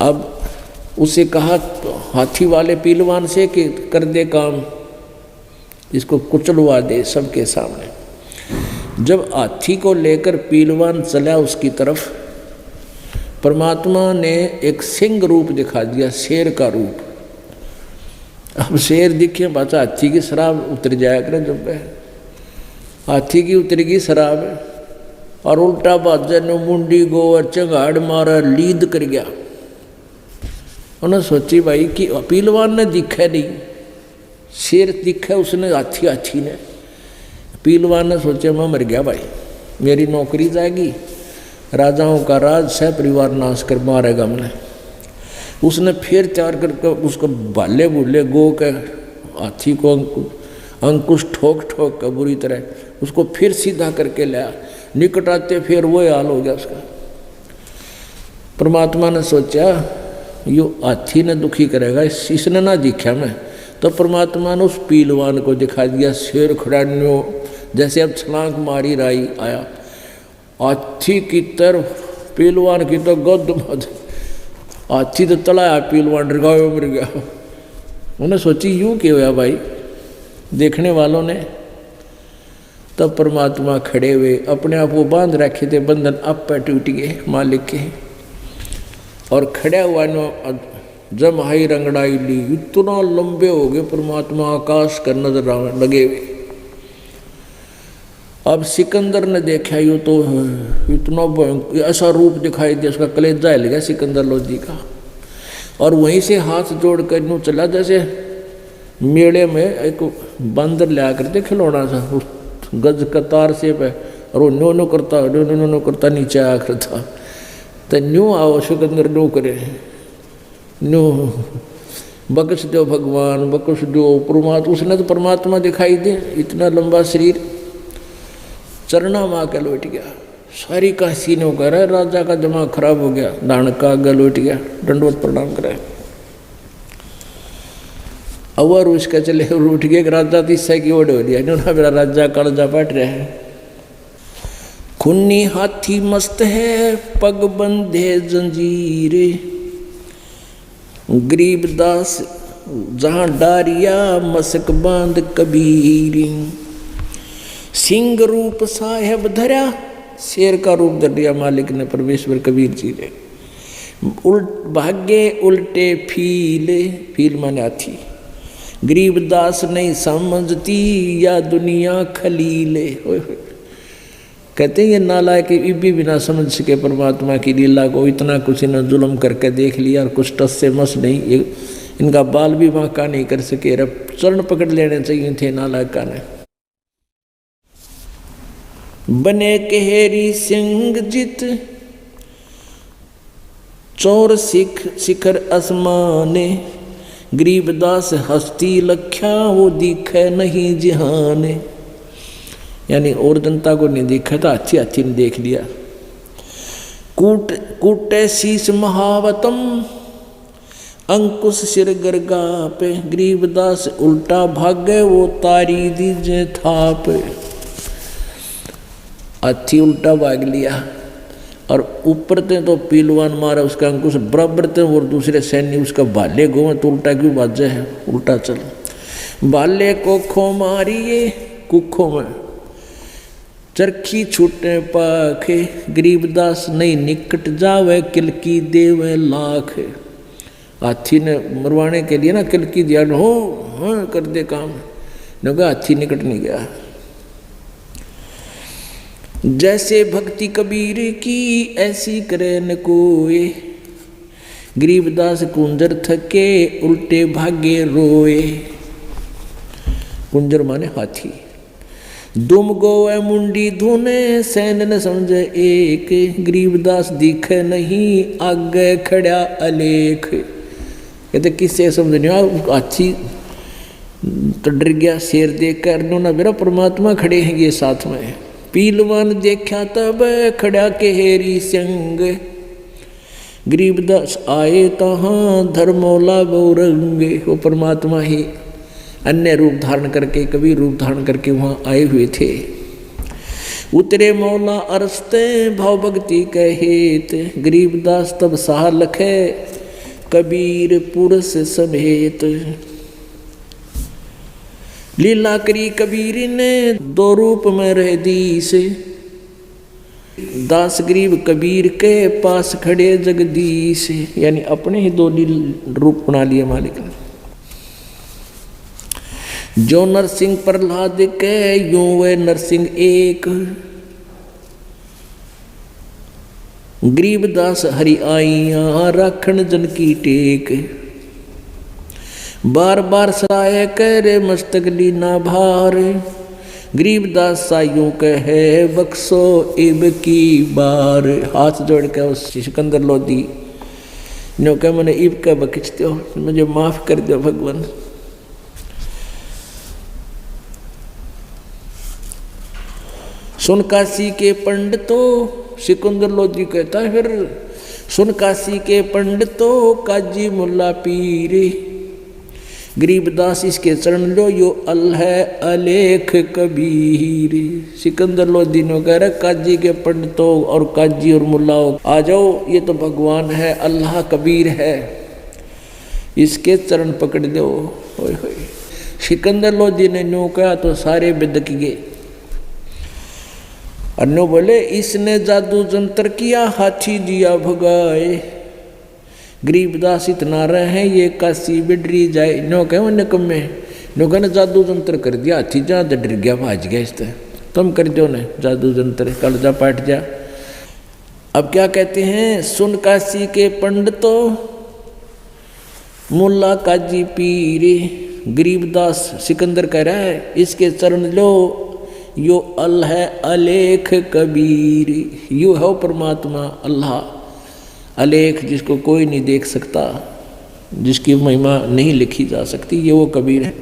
अब उसे कहा हाथी वाले पीलवान से कि कर दे काम, इसको कुचलवा दे सबके सामने। जब हाथी को लेकर पीलवान चला उसकी तरफ, परमात्मा ने एक सिंह रूप दिखा दिया, शेर का रूप। अब शेर दिखे बाचा, हाथी की शराब उतर जाया करे, जब हाथी की उतरेगी शराब, और उल्टा बाजा ने मुंडी गोवर चंगाड़ मारा, लीद कर गया। उन्होंने सोची भाई कि पीलवान ने दिखा नहीं, शेर दिखा उसने, हाथी ने। पीलवान ने सोचा मैं मर गया भाई, मेरी नौकरी जाएगी, राजाओं का राज सह परिवार नाश कर मारेगा मैंने। उसने फिर तैयार करके उसको भाले भूले गो के हाथी को अंकुश ठोक ठोक कर बुरी तरह उसको फिर सीधा करके लाया। निकट आते फिर वो हाल हो गया उसका। परमात्मा ने सोचा यो हाथी ने दुखी करेगा, इसने ना दिखा मैं, तो परमात्मा ने उस पीलवान को दिखा दिया। शेर खड़ा न्यो जैसे अब छलांग मारी राई आया हाथी की तरफ, पीलवान की तो गोद मत, हाथी तो तलाया, पीलवान डरगाओ मर गया। उन्हें सोची यूं क्यों हुआ भाई देखने वालों ने। तब परमात्मा खड़े हुए, अपने आप वो बांध रखे थे बंधन, अब पे टूट गए मालिक के, और खड़ा हुआ नो जब हाई रंगड़ाई ली, इतना लंबे हो गए परमात्मा आकाश कर नजर लगे हुए। अब सिकंदर ने देखा यूँ तो इतना ऐसा रूप दिखाई दिया, उसका कलेजा हिल गया सिकंदर लोधी का। और वहीं से हाथ जोड़ कर यूँ चला जैसे मेले में एक बंदर लिया करते खिलौना सा, उस गज कतार से पे, और वो नो नो करता नीचे आया करता। तो न्यू आओ सिकंदर नो करे, नो बख्श दो भगवान, बख्श दो परमात्मा। उसने तो परमात्मा दिखाई दे, इतना लंबा शरीर, चरना माँ का लौट गया। सारी का सीनों कह रहा है राजा का दिमाग खराब हो गया, दान का आगे लौट गया, दंडवत प्रणाम करे। अवर उसका चले उठ गया, राजा तीसरा की ओर हो दिया, मेरा राजा कालजा पाट रहा है। खुन्नी हाथी मस्त है पग बंधे जंजीर, गरीबदास जहां डारिया मसक बांध कबीर। सिंह रूप साहेब धरा, शेर का रूप धर दिया मालिक ने परमेश्वर कबीर जी ने। भाग्य उल्टे फीले, फील माने हाथी। गरीबदास नहीं समझती या दुनिया खलीले। कहते हैं ये नालायक इब्बी भी ना समझ सके परमात्मा की लीला को, इतना कुछ इन्होंने जुल्म करके देख लिया और कुछ टस से मस नहीं, इनका बाल भी बांका नहीं कर सके। चरण पकड़ लेने चाहिए थे नालायका ने। बने केहरी सिंह जित चोर शिखर आसमाने, गरीबदास हस्ती लख्या वो दिखे नहीं जिहाने। यानी और जनता को नहीं देखा था, अच्छी अच्छी ने देख लिया। कूटे शीस महावतम अंकुश सिर गरगा पे, गरीबदास उल्टा भागे वो तारी दीजे थाप। हाथी उल्टा भाग लिया और ऊपर ते तो पीलवान मारा उसका अंकुश, बराबर थे और दूसरे सैन्य उसका भाले घूमे, तो उल्टा क्यों बाजे है, उल्टा चल। भाले को खो मारिए कुखों में, चरखी छूटे पाखे, गरीबदास नहीं निकट जावे किलकी देवे लाख। हाथी ने मरवाने के लिए ना किलकी दिया, हो हाँ कर दे काम, न कहा हाथी निकट नहीं गया। जैसे भक्ति कबीर की ऐसी करे न कोई, गरीबदास कुंजर थके उल्टे भागे रोए। कुंजर माने हाथी। दुम गोए मुंडी धुने सैन न समझे एक, गरीबदास दिखे नहीं आगे खड़ा अलेख। कहते किससे समझ नहीं, हाथी तो डर गया, शेर देख कर ना मेरा परमात्मा खड़े हैं ये साथ में। पीलवान देखा तब खड़ा केहरी संग, गरीबदास आए तहाँ धर्मौला गौरंगे। वो परमात्मा ही अन्य रूप धारण करके, कभी रूप धारण करके वहाँ आए हुए थे। उतरे मौला अरसते भाव भक्ति कहेत, गरीबदास तब साह लखे कबीर पुरुष समेत। लीला करी कबीर ने दो रूप में रह दीस, दास गरीब कबीर के पास खड़े जगदीश। यानी अपने ही दो रूप बना लिए मालिक ने। जो नरसिंह प्रहलाद के यूं वे नरसिंह एक, गरीबदास हरि आइया राखण जन की टेक। बार बार सराय करे मस्तक लीना भार, गरीबदास सायूं कहे बख्शो इब की बार। हाथ जोड़ के उस सिकंदर लोधी नो कह मैंने इब का बख्श दो, मुझे माफ कर दो भगवान। सुन काशी के पंडितों, सिकंदर लोधी कहता है फिर, सुन काशी के पंडितों काजी मुल्ला पीर, गरीबदास इसके चरण लो यो अल है अलेख कबीर। सिकंदर लोधी ने कह रहा काजी के पंडितों और काजी और मुल्लाओं आ जाओ, ये तो भगवान है, अल्लाह कबीर है, इसके चरण पकड़ दो। होय होय। सिकंदर लोधी ने न्यू कहा तो सारे बिदक गए। अन्नो बोले इसने जादू जंतर किया, हाथी दिया भगाए, गरीबदास इतना रहे ये काशी बिडरी जाए। नो कहे वो निकम्मे, नो कहने जादू जंतर कर दिया, हाथी जा डर गया भाज गया, इस तरह तुम कर दो ने जादू जंतर, कल जा पाट जा। अब क्या कहते हैं, सुन काशी के पंडितों मुल्ला काजी पीर, गरीबदास सिकंदर कह रहा है इसके चरण लो यो अल है अलेख कबीर। यू है परमात्मा अल्लाह अलेख, जिसको कोई नहीं देख सकता, जिसकी महिमा नहीं लिखी जा सकती, ये वो कबीर है।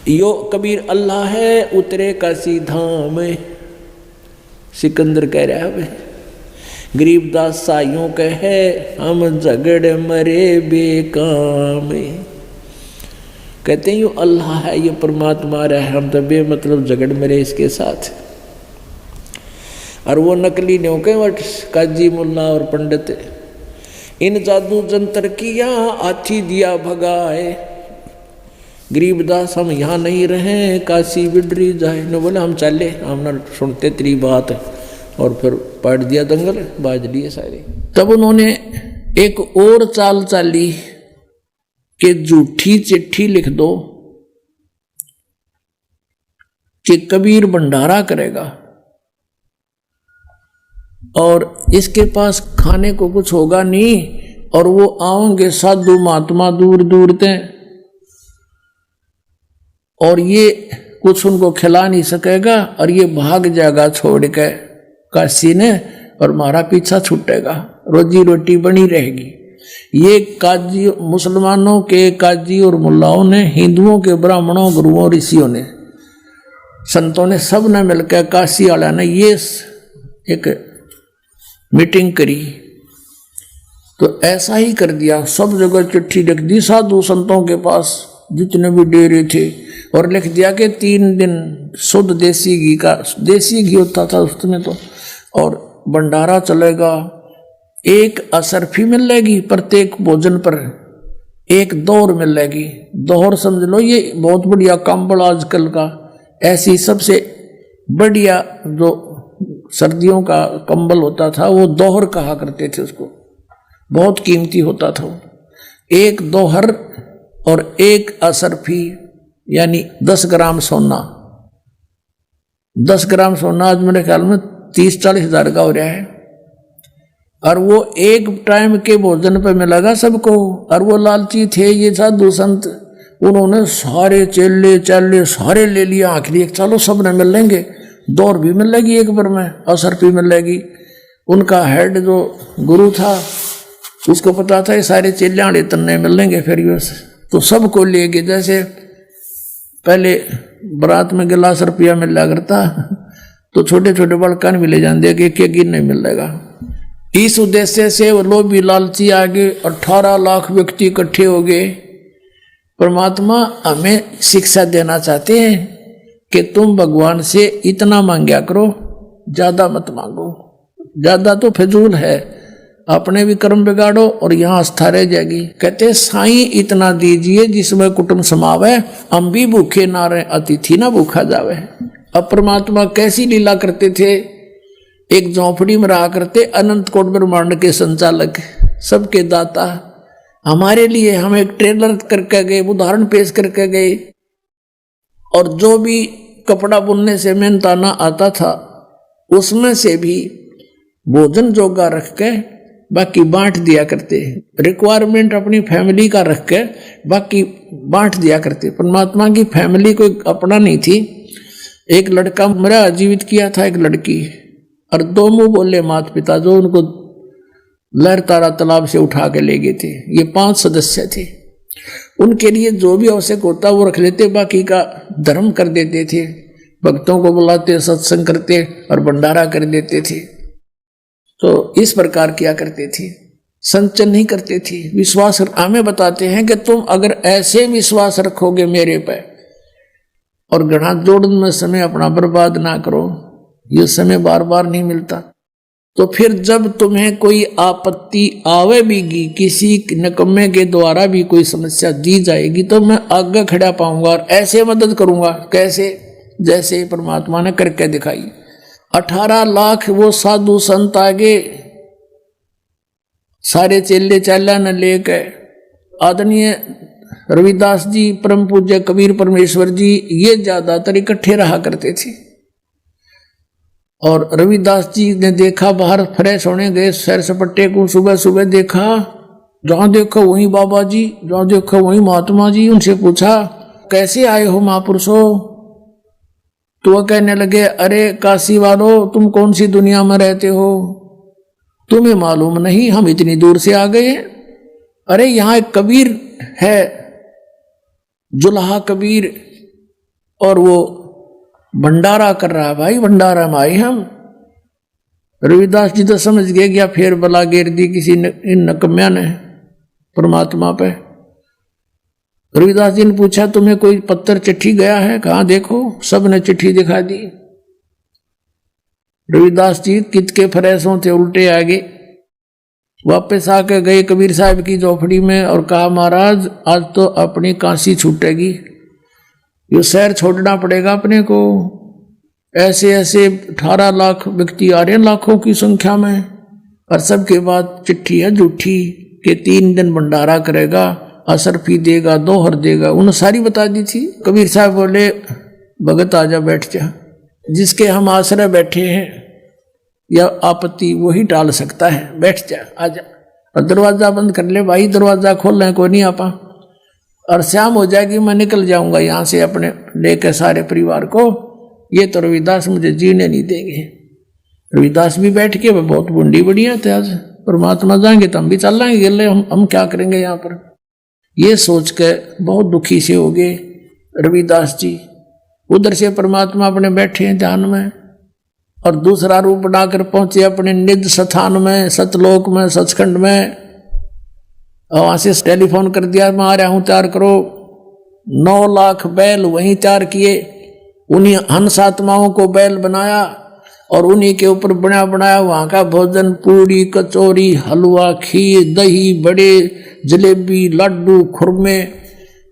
यो कबीर अल्लाह है उतरे काशी धाम। सिकंदर कह रहा है गरीबदास साइयों कहे हम झगड़ मरे बेकाम। कहते हैं यो अल्लाह है, ये परमात्मा रहा है, हम तो बेमतलब झगड़ मरे इसके साथ। और वो नकली न्यों के वट काजी मुल्ला और पंडित, इन जादू जंतर किया हाथी दिया भगाए, गरीबदास हम यहाँ नहीं रहे काशी बिडरी जाए। न बोले हम चले, हम न सुनते तेरी बात, और फिर पाट दिया दंगल, बाज लिए सारे। तब उन्होंने एक और चाल चाली कि झूठी चिट्ठी लिख दो कि कबीर भंडारा करेगा और इसके पास खाने को कुछ होगा नहीं, और वो आओगे साधु महात्मा दूर दूर से, और ये कुछ उनको खिला नहीं सकेगा, और ये भाग जाएगा छोड़ के काशी ने, और हमारा पीछा छूटेगा, रोजी रोटी बनी रहेगी। ये काजी मुसलमानों के काजी और मुल्लाओं ने, हिंदुओं के ब्राह्मणों गुरुओं ऋषियों ने, संतों ने, सब ने मिलकर काशी वाला ने ये एक मीटिंग करी। तो ऐसा ही कर दिया, सब जगह चिट्ठी लिख दी साधु संतों के पास जितने भी डेरे थे, और लिख दिया कि 3 दिन शुद्ध देसी घी का, देसी घी होता था उसमें तो, और भंडारा चलेगा, एक असरफी मिलेगी प्रत्येक भोजन पर, एक दोहर मिलेगी। दोहर समझ लो ये बहुत बढ़िया कंबल आजकल का, ऐसी सबसे बढ़िया जो सर्दियों का कंबल होता था वो दोहर कहा करते थे उसको, बहुत कीमती होता था। एक दोहर और एक असरफी यानी 10 ग्राम सोना। 10 ग्राम सोना आज मेरे ख्याल में 30-40 हज़ार का हो रहा है, और वो एक टाइम के भोजन पे मिलेगा सबको। और वो लालची थे ये साधु संत, उन्होंने सारे चेले चाले सारे ले लिया, आखिरी चलो सब ने मिल लेंगे, दौर भी मिलेगी एक बार में, असर भी मिलेगी। उनका हेड जो गुरु था उसको पता था ये सारे चेले तन्ने मिल लेंगे, फिर ये तो सबको ले गए। जैसे पहले बारात में गिलास रुपया मिला करता, तो छोटे छोटे बड़कान भी ले जाते कि एक गिन नहीं मिलेगा। इस उद्देश्य से वो लोभी लालची आगे 18 लाख व्यक्ति इकट्ठे हो गए। परमात्मा हमें शिक्षा देना चाहते हैं कि तुम भगवान से इतना मांगा करो, ज्यादा मत मांगो, ज्यादा तो फिजूल है, अपने भी कर्म बिगाड़ो और यहाँ आस्था रह जाएगी। कहते साईं इतना दीजिए जिसमें कुटुंब समावे, हम भी भूखे ना रहे अतिथि ना भूखा जावे। अब परमात्मा कैसी लीला करते थे, एक झोंपड़ी में रहा करते, अनंत कोट ब्रह्मांड के संचालक, सबके दाता, हमारे लिए हम एक ट्रेलर करके गए, उदाहरण पेश करके गए। और जो भी कपड़ा बुनने से मेहनताना आता था उसमें से भी भोजन जोगा रख के बाकी बांट दिया करते, रिक्वायरमेंट अपनी फैमिली का रख के बाकी बांट दिया करते। परमात्मा की फैमिली कोई अपना नहीं थी। एक लड़का मेरा जीवित किया था, एक लड़की, और 2 मुंह बोले माता पिता जो उनको लहरतारा तालाब से उठा के ले गए थे। ये 5 सदस्य थे, उनके लिए जो भी आवश्यक होता वो रख लेते, बाकी का धर्म कर देते थे। भक्तों को बुलाते, सत्संग करते और भंडारा कर देते थे। तो इस प्रकार किया करते थे, संचन नहीं करते थे। विश्वास हमें बताते हैं कि तुम अगर ऐसे विश्वास रखोगे मेरे पे और घड़ा जोड़न में समय अपना बर्बाद ना करो, ये समय बार बार नहीं मिलता, तो फिर जब तुम्हें कोई आपत्ति आवे बीगी, किसी निकम्मे के द्वारा भी कोई समस्या दी जाएगी, तो मैं आगे खड़ा पाऊंगा और ऐसे मदद करूंगा। कैसे? जैसे परमात्मा ने करके दिखाई। 18 लाख वो साधु संत आगे, सारे चेले चाला न लेके आदरणीय रविदास जी, परम पूज्य कबीर परमेश्वर जी, ये ज्यादातर इकट्ठे रहा करते थे। और रविदास जी ने देखा, बाहर फ्रेश होने गए सैर सपट्टे को, सुबह सुबह देखा, जहां देखो वहीं बाबा जी, जहां देखो वहीं महात्मा जी। उनसे पूछा, कैसे आए हो महापुरुषों? तो वह कहने लगे, अरे काशी वालों, तुम कौन सी दुनिया में रहते हो? तुम्हें मालूम नहीं हम इतनी दूर से आ गए हैं। अरे यहाँ एक कबीर है, जुल्हा कबीर, और वो भंडारा कर रहा है। भाई भंडारा में आए हम। रविदास जी तो समझ गए क्या फिर बला घेर दी किसी इन नकम्या ने परमात्मा पे। रविदास जी ने पूछा, तुम्हें कोई पत्थर चिट्ठी गया है? कहाँ देखो, सब ने चिट्ठी दिखा दी। रविदास जी कित के फरेसों थे, उल्टे आगे वापस आके गए कबीर साहब की झोपड़ी में और कहा, महाराज आज तो अपनी काशी छूटेगी, ये शहर छोड़ना पड़ेगा अपने को। ऐसे ऐसे 18 लाख व्यक्ति आ रहे हैं, लाखों की संख्या में, और सबके बाद चिट्ठी है झूठी कि 3 दिन भंडारा करेगा, असर फी देगा, दोहर देगा। उन्होंने सारी बता दी थी। कबीर साहब बोले, भगत आजा, बैठ जा, जिसके हम आश्रय बैठे हैं या आपत्ति वही टाल सकता है, बैठ जा, आजा। और दरवाजा बंद कर ले भाई, दरवाजा खोल लें, कोई नहीं आपा, और शाम हो जाएगी मैं निकल जाऊंगा यहाँ से अपने लेकर सारे परिवार को। ये तो रविदास मुझे जीने नहीं देंगे। रविदास भी बैठ के, वह बहुत बुंडी बढ़िया थे, आज परमात्मा जाएंगे तो हम भी चल लाएंगे, हम क्या करेंगे यहाँ पर। ये सोच के बहुत दुखी से हो गए रविदास जी। उधर से परमात्मा अपने बैठे हैं ध्यान में, और दूसरा रूप बनाकर पहुंचे अपने निज स्थान में, सतलोक में, सचखंड में। और वहां से टेलीफोन कर दिया, मैं आ रहा हूं, तैयार करो। 9 लाख बैल वहीं तैयार किए, उन्हीं हंस आत्माओं को बैल बनाया और उन्हीं के ऊपर बना बनाया वहां का भोजन, पूरी, कचौरी, हलवा, खीर, दही, बड़े, जलेबी, लड्डू, खुरमे,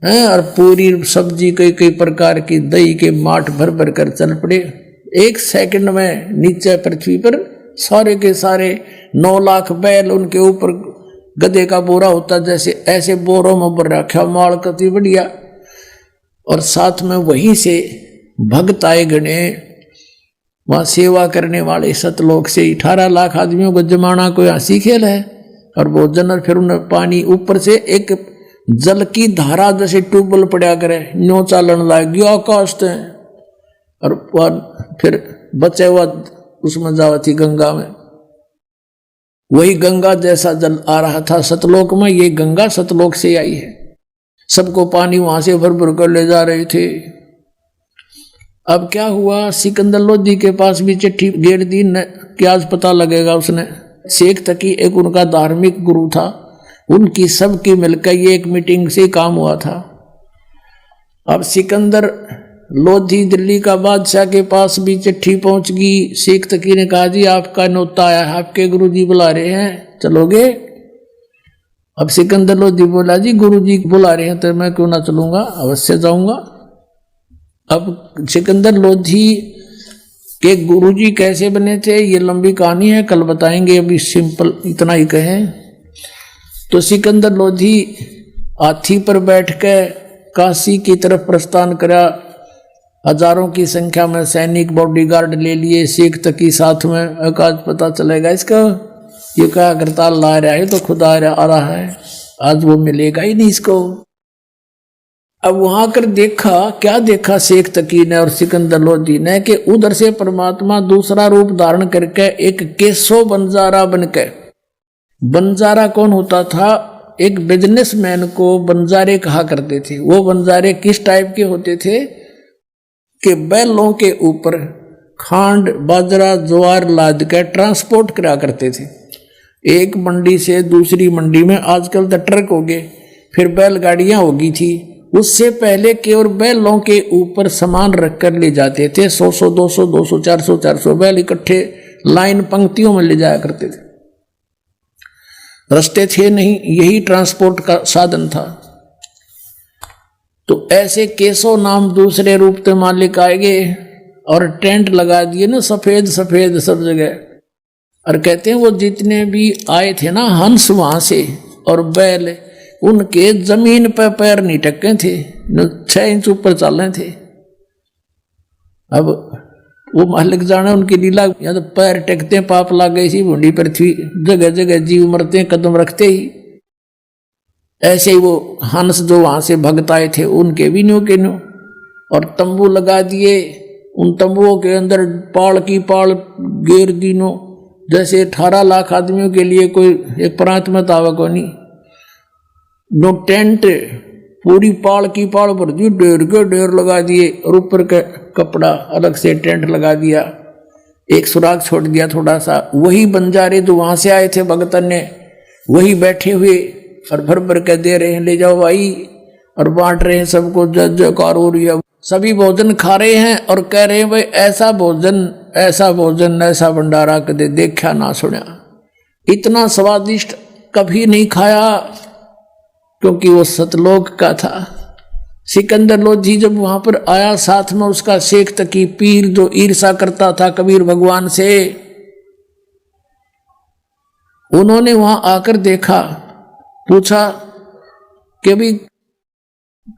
और पूरी सब्जी, कई कई प्रकार की, दही के माठ भर भर कर चल पड़े। 1 सेकंड में नीचे पृथ्वी पर सारे के सारे 9 लाख बैल, उनके ऊपर गधे का बोरा होता जैसे, ऐसे बोरों में भर रखा माल, कति बढ़िया। और साथ में वहीं से भक्त आए गणे, वहां सेवा करने वाले सतलोक से। 18 लाख आदमियों को जमाना कोई हंसी खेल है। और भोजन, और फिर उन्हें पानी, ऊपर से एक जल की धारा जैसे ट्यूबवेल पड़ा करे, न्यो चालन लाग गया आकाश से, और फिर बचे हुआ उसमें जावा थी गंगा में। वही गंगा जैसा जल आ रहा था सतलोक में, ये गंगा सतलोक से आई है। सबको पानी वहां से भर भर कर ले जा रहे थे। अब क्या हुआ, सिकंदर लोधी के पास भी चिट्ठी गेर दी, क्या पता लगेगा उसने। शेख तकी एक उनका धार्मिक गुरु था, उनकी सबकी मिलकर ये एक मीटिंग से काम हुआ था। अब सिकंदर लोधी दिल्ली का बादशाह के पास भी चिट्ठी पहुंच गई। शेख तकी ने कहा, जी आपका न्योता आया है, आपके गुरुजी बुला रहे हैं, चलोगे? अब सिकंदर लोधी बोला, जी गुरुजी बुला रहे हैं तो मैं क्यों ना चलूंगा, अवश्य जाऊंगा। अब सिकंदर लोधी के गुरुजी कैसे बने थे ये लंबी कहानी है, कल बताएंगे, अभी सिंपल इतना ही कहें। तो सिकंदर लोधी हाथी पर बैठ के काशी की तरफ प्रस्थान करा। हजारों की संख्या में सैनिक बॉडीगार्ड ले लिए, शेख तकी साथ में। आज पता चलेगा इसका, ये क्या करताल ला रहा है तो खुद आ रहा है, आज वो मिलेगा ही नहीं इसको। अब वहां कर देखा, क्या देखा शेख तकी ने और सिकंदर लोधी ने, कि उधर से परमात्मा दूसरा रूप धारण करके एक केशव बंजारा बनके। बंजारा कौन होता था? एक बिजनेसमैन को बंजारे कहा करते थे। वो बंजारे किस टाइप के होते थे? कि बैलों के ऊपर खांड बाजरा ज्वार लाद के ट्रांसपोर्ट करा करते थे, एक मंडी से दूसरी मंडी में। आजकल तो ट्रक हो गए, फिर बैलगाड़ियां होगी थी। उससे पहले केवल बैलों के ऊपर सामान रखकर ले जाते थे। 100 200 200 400 बैल इकट्ठे लाइन पंक्तियों में ले जाया करते थे। रास्ते थे नहीं, यही ट्रांसपोर्ट का साधन था। तो ऐसे केशव नाम दूसरे रूप के मालिक आए गए और टेंट लगा दिए ना, सफेद सफेद सब जगह। और कहते हैं वो जितने भी आए थे ना हंस वहां से और बैल, उनके जमीन पर पैर नहीं टके थे, 6 इंच ऊपर चल रहे थे। अब वो मालिक जाने उनकी लीला, या तो पैर टेकते पाप लाग गई सी भूडी पृथ्वी, जगह जगह जीव मरते कदम रखते ही। ऐसे ही वो हंस जो वहां से भगत आए थे उनके भी न्यू के न्यू, और तंबू लगा दिए। उन तंबुओं के अंदर पाल की पाल घेर दिनों, जैसे 18 लाख आदमियों के लिए कोई एक प्रांत में तावा को नहीं। नो टेंट पूरी पाल की पाल भर दी, ढेर के ढेर लगा दिए, और ऊपर का कपड़ा अलग से टेंट लगा दिया, एक सुराग छोड़ दिया थोड़ा सा। वही बंजारे जो वहां से आए थे भगतन ने, वही बैठे हुए और भर भर के दे रहे हैं, ले जाओ भाई, और बांट रहे हैं सबको, जय जयकार हो रही है। सभी भोजन खा रहे हैं और कह रहे हैं भाई ऐसा भोजन ऐसा भंडारा कदे देखा ना सुना, इतना स्वादिष्ट कभी नहीं खाया, क्योंकि वो सतलोक का था। सिकंदर लोधी जब वहां पर आया, साथ में उसका शेख तकी पीर जो ईर्षा करता था कबीर भगवान से, उन्होंने वहां आकर देखा, पूछा कि भाई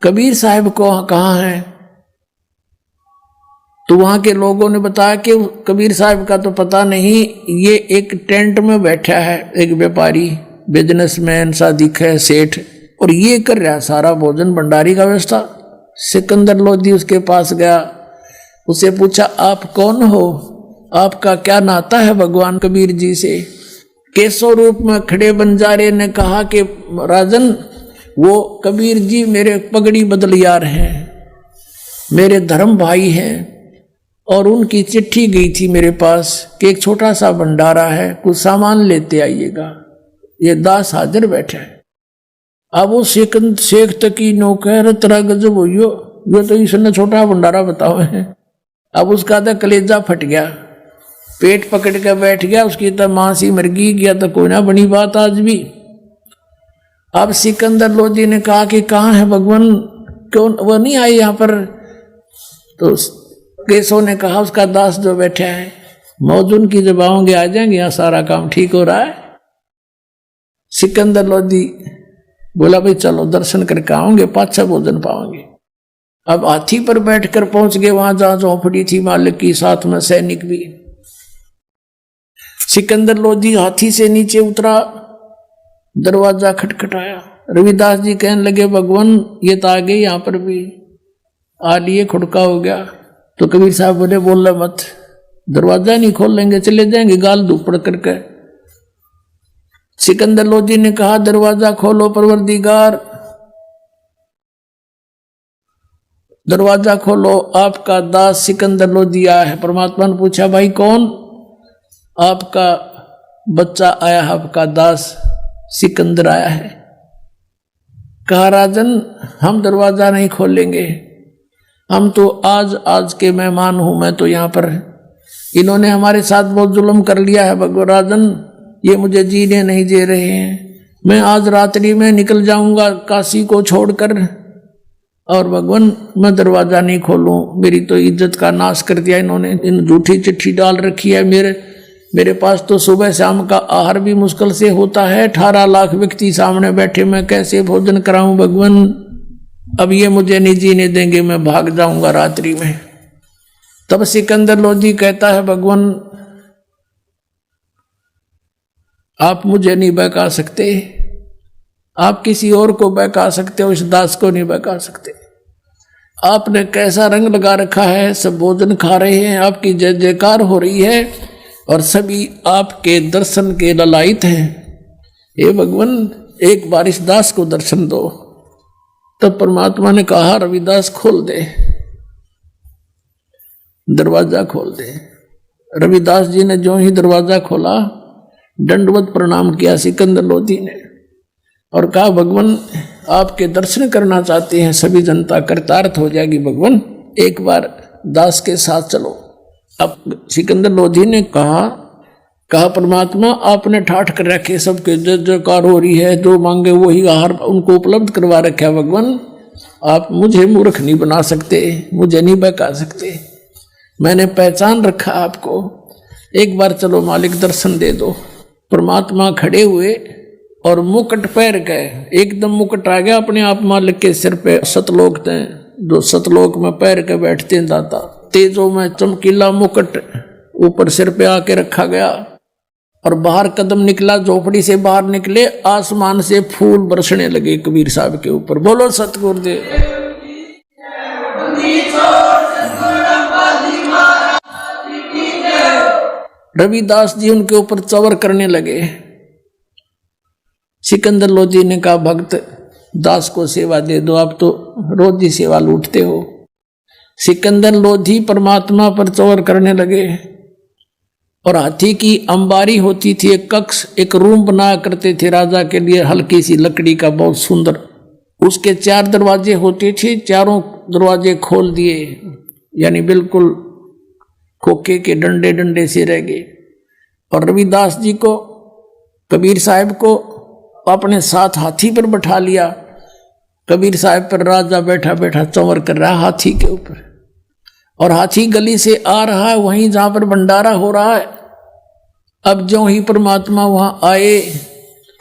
कबीर साहब को कहाँ है। तो वहां के लोगों ने बताया कि कबीर साहब का तो पता नहीं, ये एक टेंट में बैठा है, एक व्यापारी बिजनेसमैन सा दिखा है, सेठ, और ये कर रहा सारा भोजन भंडारी का व्यवस्था। सिकंदर लोधी उसके पास गया, उसे पूछा आप कौन हो, आपका क्या नाता है भगवान कबीर जी से। केशव रूप में खड़े बंजारे ने कहा कि राजन, वो कबीर जी मेरे पगड़ी बदलियार हैं, मेरे धर्म भाई हैं, और उनकी चिट्ठी गई थी मेरे पास कि एक छोटा सा भंडारा है, कुछ सामान लेते आइएगा। ये दास हाजिर बैठा है। अब वो शेख तकी नौकर तरह गजब हो, यो तो इसने छोटा भंडारा बताओ है। अब उसका तो कलेजा फट गया, पेट पकड़ के बैठ गया, उसकी तो मांसी मर गया तो कोई ना बनी बात आज भी। अब सिकंदर लोधी ने कहा कि कहाँ है भगवान, क्यों वो नहीं आए यहाँ पर। तो केशव ने कहा उसका दास जो बैठा है, मौजूद की जब आओगे आ जाएंगे, यहाँ सारा काम ठीक हो रहा है। सिकंदर लोधी बोला भाई चलो दर्शन करके आओगे, पाछा भोजन पाओगे। अब हाथी पर बैठकर पहुंच गए वहां जहां झोंपड़ी थी मालिक की, साथ में सैनिक भी। सिकंदर लोधी हाथी से नीचे उतरा, दरवाजा खटखटाया। रविदास जी कहने लगे भगवान ये तो आ गए, यहां पर भी आ लिए, खुड़का हो गया। तो कबीर साहब बोले बोल मत, दरवाजा नहीं खोल लेंगे, चले जाएंगे गाल धूपड़ करके। सिकंदर लोधी ने कहा दरवाजा खोलो परवरदिगार, दरवाजा खोलो, आपका दास सिकंदर लोधी आया है। परमात्मा ने पूछा भाई कौन, आपका बच्चा आया है, आपका दास सिकंदर आया है। कहा राजन हम दरवाजा नहीं खोलेंगे, हम तो आज के मेहमान हूं, मैं तो यहाँ पर, इन्होंने हमारे साथ बहुत जुल्म कर लिया है भगवान राजन, ये मुझे जीने नहीं दे रहे हैं। मैं आज रात्रि में निकल जाऊंगा काशी को छोड़कर, और भगवान मैं दरवाजा नहीं खोलूं, मेरी तो इज्जत का नाश कर दिया इन्होंने, इन झूठी चिट्ठी डाल रखी है। मेरे पास तो सुबह शाम का आहार भी मुश्किल से होता है, 18 लाख व्यक्ति सामने बैठे, मैं कैसे भोजन कराऊं भगवान। अब ये मुझे नहीं जीने देंगे, मैं भाग जाऊंगा रात्रि में। तब सिकंदर लोधी कहता है भगवान आप मुझे नहीं बहका सकते, आप किसी और को बहका सकते हो, इस दास को नहीं बहका सकते। आपने कैसा रंग लगा रखा है, सब भोजन खा रहे हैं, आपकी जय जयकार हो रही है, और सभी आपके दर्शन के ललायित हैं। हे भगवान एक बार इस दास को दर्शन दो। तब परमात्मा ने कहा रविदास खोल दे। दरवाजा खोल दे। रविदास जी ने जो ही दरवाजा खोला, दंडवत प्रणाम किया सिकंदर लोधी ने और कहा, भगवान आपके दर्शन करना चाहते हैं, सभी जनता कृतार्थ हो जाएगी भगवान, एक बार दास के साथ चलो। अब सिकंदर लोधी ने कहा परमात्मा आपने ठाठ कर रखे, सबके जय जयकार हो रही है, जो मांगे वही आहार उनको उपलब्ध करवा रखा है भगवान, आप मुझे मूर्ख नहीं बना सकते, मुझे नहीं बहका सकते, मैंने पहचान रखा आपको, एक बार चलो मालिक दर्शन दे दो। परमात्मा खड़े हुए और मुकुट पहन गए, एकदम मुकुट आ गया अपने आप मालिक के सिर पे। सतलोक थे जो सतलोक में पैर के बैठते हैं दाता, तेजों में चमकीला मुकुट ऊपर सिर पे आके रखा गया और बाहर कदम निकला, झोपड़ी से बाहर निकले, आसमान से फूल बरसने लगे कबीर साहब के ऊपर। बोलो सतगुरुदेव। रविदास जी उनके ऊपर चवर करने लगे। सिकंदर लोधी ने कहा, भक्त दास को सेवा दे दो, आप तो रोज ही सेवा लूटते हो। सिकंदर लोधी परमात्मा पर चवर करने लगे और हाथी की अंबारी होती थी, एक कक्ष, एक रूम बनाया करते थे राजा के लिए, हल्की सी लकड़ी का, बहुत सुंदर। उसके 4 दरवाजे होते थे, चारों दरवाजे खोल दिए, यानी बिल्कुल खोखे के डंडे डंडे से रह गए। और रविदास जी को, कबीर साहब को अपने साथ हाथी पर बैठा लिया। कबीर साहब पर राजा बैठा बैठा चंवर कर रहा हाथी के ऊपर, और हाथी गली से आ रहा है वहीं जहां पर भंडारा हो रहा है। अब जो ही परमात्मा वहां आए,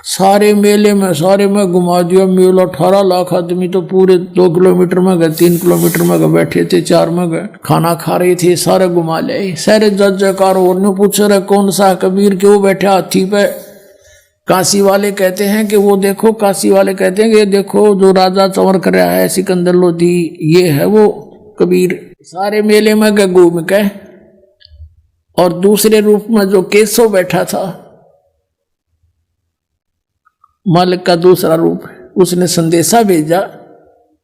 सारे मेले में सारे में घुमा दिया। मेला 18 लाख आदमी तो पूरे 2 किलोमीटर में गए, 3 किलोमीटर में गए, बैठे थे, 4 में गए, खाना खा रहे थे, सारे घुमा ले। सारे जज जयकार और ने पूछ रहे कौन सा कबीर, क्यों बैठे हाथी पे। काशी वाले कहते हैं कि वो देखो, काशी वाले कहते हैं कि ये देखो जो राजा चंवर कर रहा है सिकंदर लोधी, ये है वो कबीर। सारे मेले में गए घूम के। और दूसरे रूप में जो केशव बैठा था, मालिक का दूसरा रूप, उसने संदेशा भेजा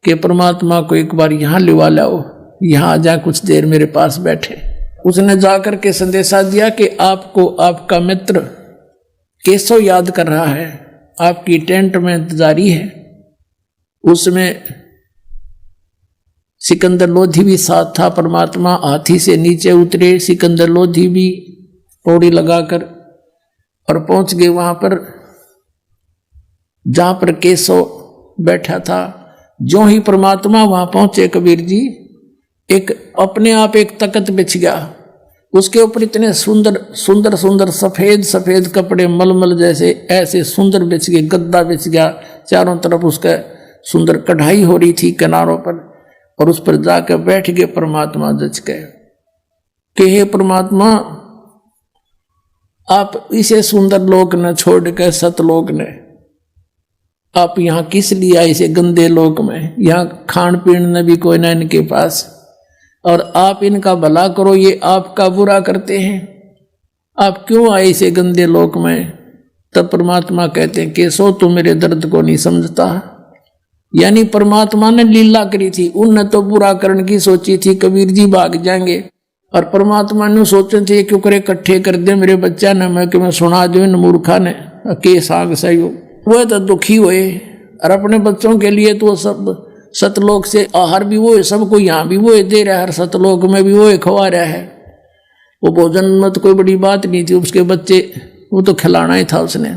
कि परमात्मा को एक बार यहां लिवा लाओ, यहां आ जा, कुछ देर मेरे पास बैठे। उसने जाकर के संदेशा दिया कि आपको आपका मित्र केशव याद कर रहा है, आपकी टेंट में इंतजारी है। उसमें सिकंदर लोधी भी साथ था। परमात्मा हाथी से नीचे उतरे, सिकंदर लोधी भी पौड़ी लगाकर और पहुंच गए वहां पर जहां पर केशव बैठा था। जो ही परमात्मा वहां पहुंचे कबीर जी, एक अपने आप एक तख्त बिछ गया, उसके ऊपर इतने सुंदर सुंदर सुंदर सफेद सफेद कपड़े मलमल जैसे ऐसे सुंदर बिछ गए, गद्दा बिछ गया, चारों तरफ उसका सुंदर कढ़ाई हो रही थी किनारों पर, और उस पर जाकर बैठ गए परमात्मा जच गए कि हे परमात्मा, आप इसे सुंदर लोक न छोड़ के सतलोक ने, आप यहाँ किस लिए आए इसे गंदे लोक में, यहाँ खान पीन न भी कोई ना इनके पास, और आप इनका भला करो, ये आपका बुरा करते हैं, आप क्यों आए इसे गंदे लोक में। तब परमात्मा कहते हैं केशव तू मेरे दर्द को नहीं समझता। यानी परमात्मा ने लीला करी थी, उनने तो बुरा करने की सोची थी, कबीर जी भाग जाएंगे, और परमात्मा ने सोचे थे क्यों करे इकट्ठे कर दे मेरे बच्चा ने, मैं सुना दू इन मूर्खा ने के साग सहयोग। वह तो दुखी हुए, और अपने बच्चों के लिए तो सब सतलोक से आहार भी वो है, सबको यहाँ भी वो दे रहा है, सतलोक में भी वो खवा रहा है। वो भोजन में तो कोई बड़ी बात नहीं थी, उसके बच्चे वो तो खिलाना ही था उसने,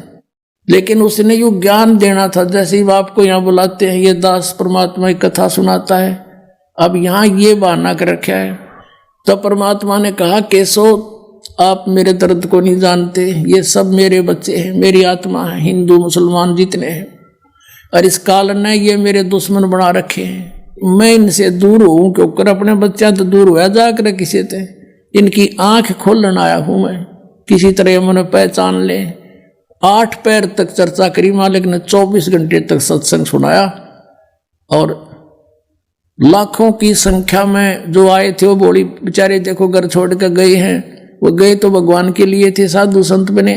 लेकिन उसने यूँ ज्ञान देना था। जैसे ही बाप को यहाँ बुलाते हैं, ये दास परमात्मा की कथा सुनाता है, अब यहाँ ये बहाना कर रखा है। तो परमात्मा ने कहा केशव आप मेरे दर्द को नहीं जानते, ये सब मेरे बच्चे हैं, मेरी आत्मा है, हिंदू मुसलमान जितने हैं, और इस काल ने ये मेरे दुश्मन बना रखे हैं। मैं इनसे दूर हूं, क्योंकि अपने बच्चा तो दूर हुआ जाकर किसी से, इनकी आंख खोलने आया हूं मैं, किसी तरह मैंने पहचान ले। 8 पैर तक चर्चा करी मालिक ने, 24 घंटे तक सत्संग सुनाया, और लाखों की संख्या में जो आए थे वो बोली बेचारे देखो घर छोड़ कर गए हैं, वो गए तो भगवान के लिए थे, साधु संत बने,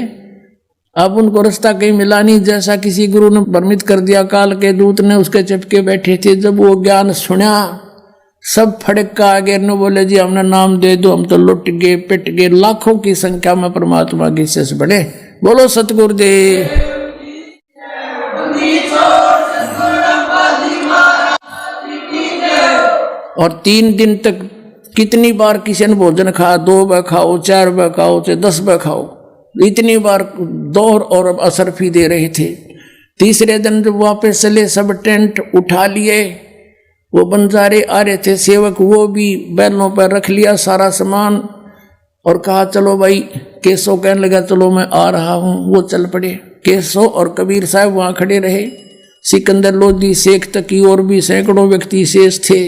अब उनको रास्ता कहीं मिला नहीं, जैसा किसी गुरु ने भ्रमित कर दिया, काल के दूत ने उसके चिपके बैठे थे। जब वो ज्ञान सुना, सब फड़क का आगे न बोले जी हमने नाम दे दो, हम तो लुट गए पिट गए। लाखों की संख्या में परमात्मा की शेष बढ़े। बोलो सतगुरुदेव। और 3 दिन तक कितनी बार किसी ने भोजन खाया, 2 बार खाओ, 4 बार खाओ, चाहे 10 बार खाओ, इतनी बार दौर और असरफी दे रहे थे। तीसरे दिन जब वापस चले, सब टेंट उठा लिए, वो बंजारे आ रहे थे सेवक, वो भी बैलों पर रख लिया सारा सामान और कहा चलो भाई। केशव कहने लगा चलो मैं आ रहा हूं। वो चल पड़े। केशव और कबीर साहब वहां खड़े रहे। सिकंदर लोधी, शेख तकी और भी सैकड़ों व्यक्ति शेष थे।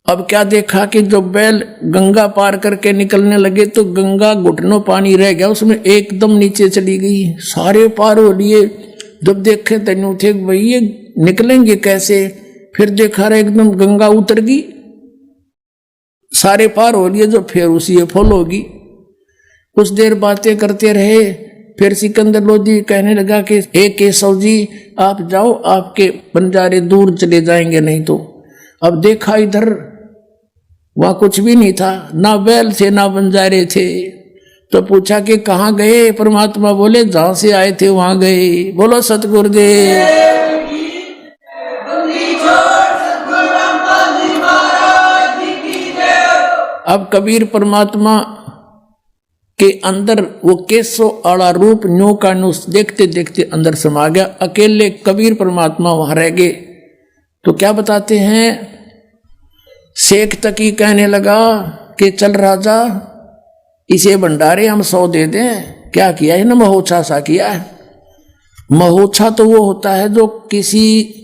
अब क्या देखा कि जो बैल गंगा पार करके निकलने लगे तो गंगा घुटनों पानी रह गया, उसमें एकदम नीचे चली गई। सारे पार हो लिए। जब देखे तेनू थे भाई ये निकलेंगे कैसे, फिर देखा रहे एकदम गंगा उतर गई, सारे पार हो लिए। जो फिर उसी फॉल होगी। कुछ देर बातें करते रहे। फिर सिकंदर लोधी कहने लगा कि केशव जी आप जाओ, आपके बंजारे दूर चले जाएंगे नहीं तो। अब देखा इधर, वहां कुछ भी नहीं था, ना बैल थे ना बंजारे थे। तो पूछा कि कहाँ गए परमात्मा? बोले जहां से आए थे वहां गए। बोलो सतगुरुदेव। अब कबीर परमात्मा के अंदर वो केशव आला रूप न्यू का न्यू देखते देखते अंदर समा गया। अकेले कबीर परमात्मा वहां रह गए। तो क्या बताते हैं, शेख तकी कहने लगा कि चल राजा, इसे भंडारे हम 100 दे दें। क्या किया है ना, महोत्सा सा किया है। महोत्सा तो वो होता है जो किसी,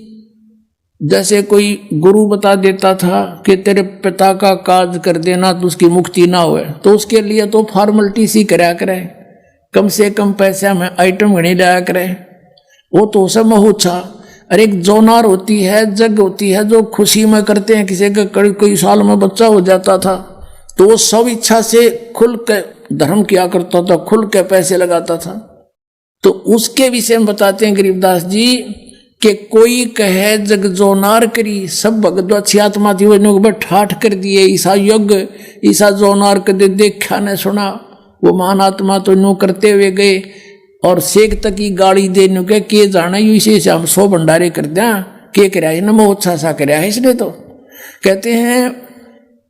जैसे कोई गुरु बता देता था कि तेरे पिता का काज कर देना तो उसकी मुक्ति ना होए, तो उसके लिए तो फॉर्मेलिटी सी कराया करे, कम से कम पैसा में आइटम गणी लाया करे। वो तो सब महोत्सा। और एक जोनार होती है, जग होती है, जो खुशी में करते हैं। किसी का कई साल में बच्चा हो जाता था तो वो सब इच्छा से खुल के धर्म किया करता था, खुल के पैसे लगाता था। तो उसके विषय में बताते हैं गरीबदास जी कि कोई कहे जग जोनार करी, सब भगत अच्छी आत्मा थी वो ठाठ कर दिए। ईसा यज्ञ ईसा जोनार कर देखा न सुना। वो महान आत्मा तो न्यू करते हुए गए और शेख तक की गाड़ी दे न्यू के जाना यू इसे हम 100 भंडारे कर दिया। के कराया है ना, महोत्सा सा कराया है इसने। तो कहते हैं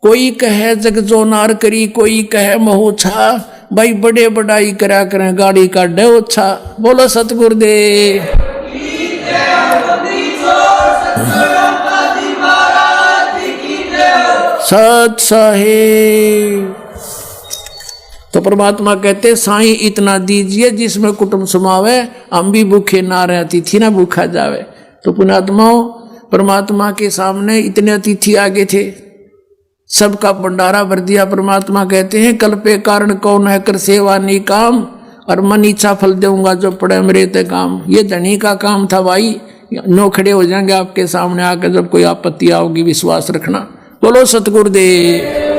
कोई कहे जग जोनार करी, कोई कहे महोत्सा, भाई बड़े बड़ाई करा करें गाड़ी का डे अच्छा। बोलो सतगुरुदेव। सत साहिब। तो परमात्मा कहते साईं इतना दीजिए जिसमें कुटुंब समावे, हम भी भूखे ना रहे, अतिथि ना भूखा जावे। तो पुण्यात्माओं, परमात्मा के सामने इतने अतिथि आगे थे, सबका भंडारा भर दिया। परमात्मा कहते हैं कल पे कारण कौन है कर सेवा नी काम, और मन इच्छा फल दूंगा जो पड़े मेरे ते काम। ये धनी का काम था भाई। नो खड़े हो जाएंगे आपके सामने आकर जब कोई आपत्ति आओगी, विश्वास रखना। बोलो सतगुरुदेव।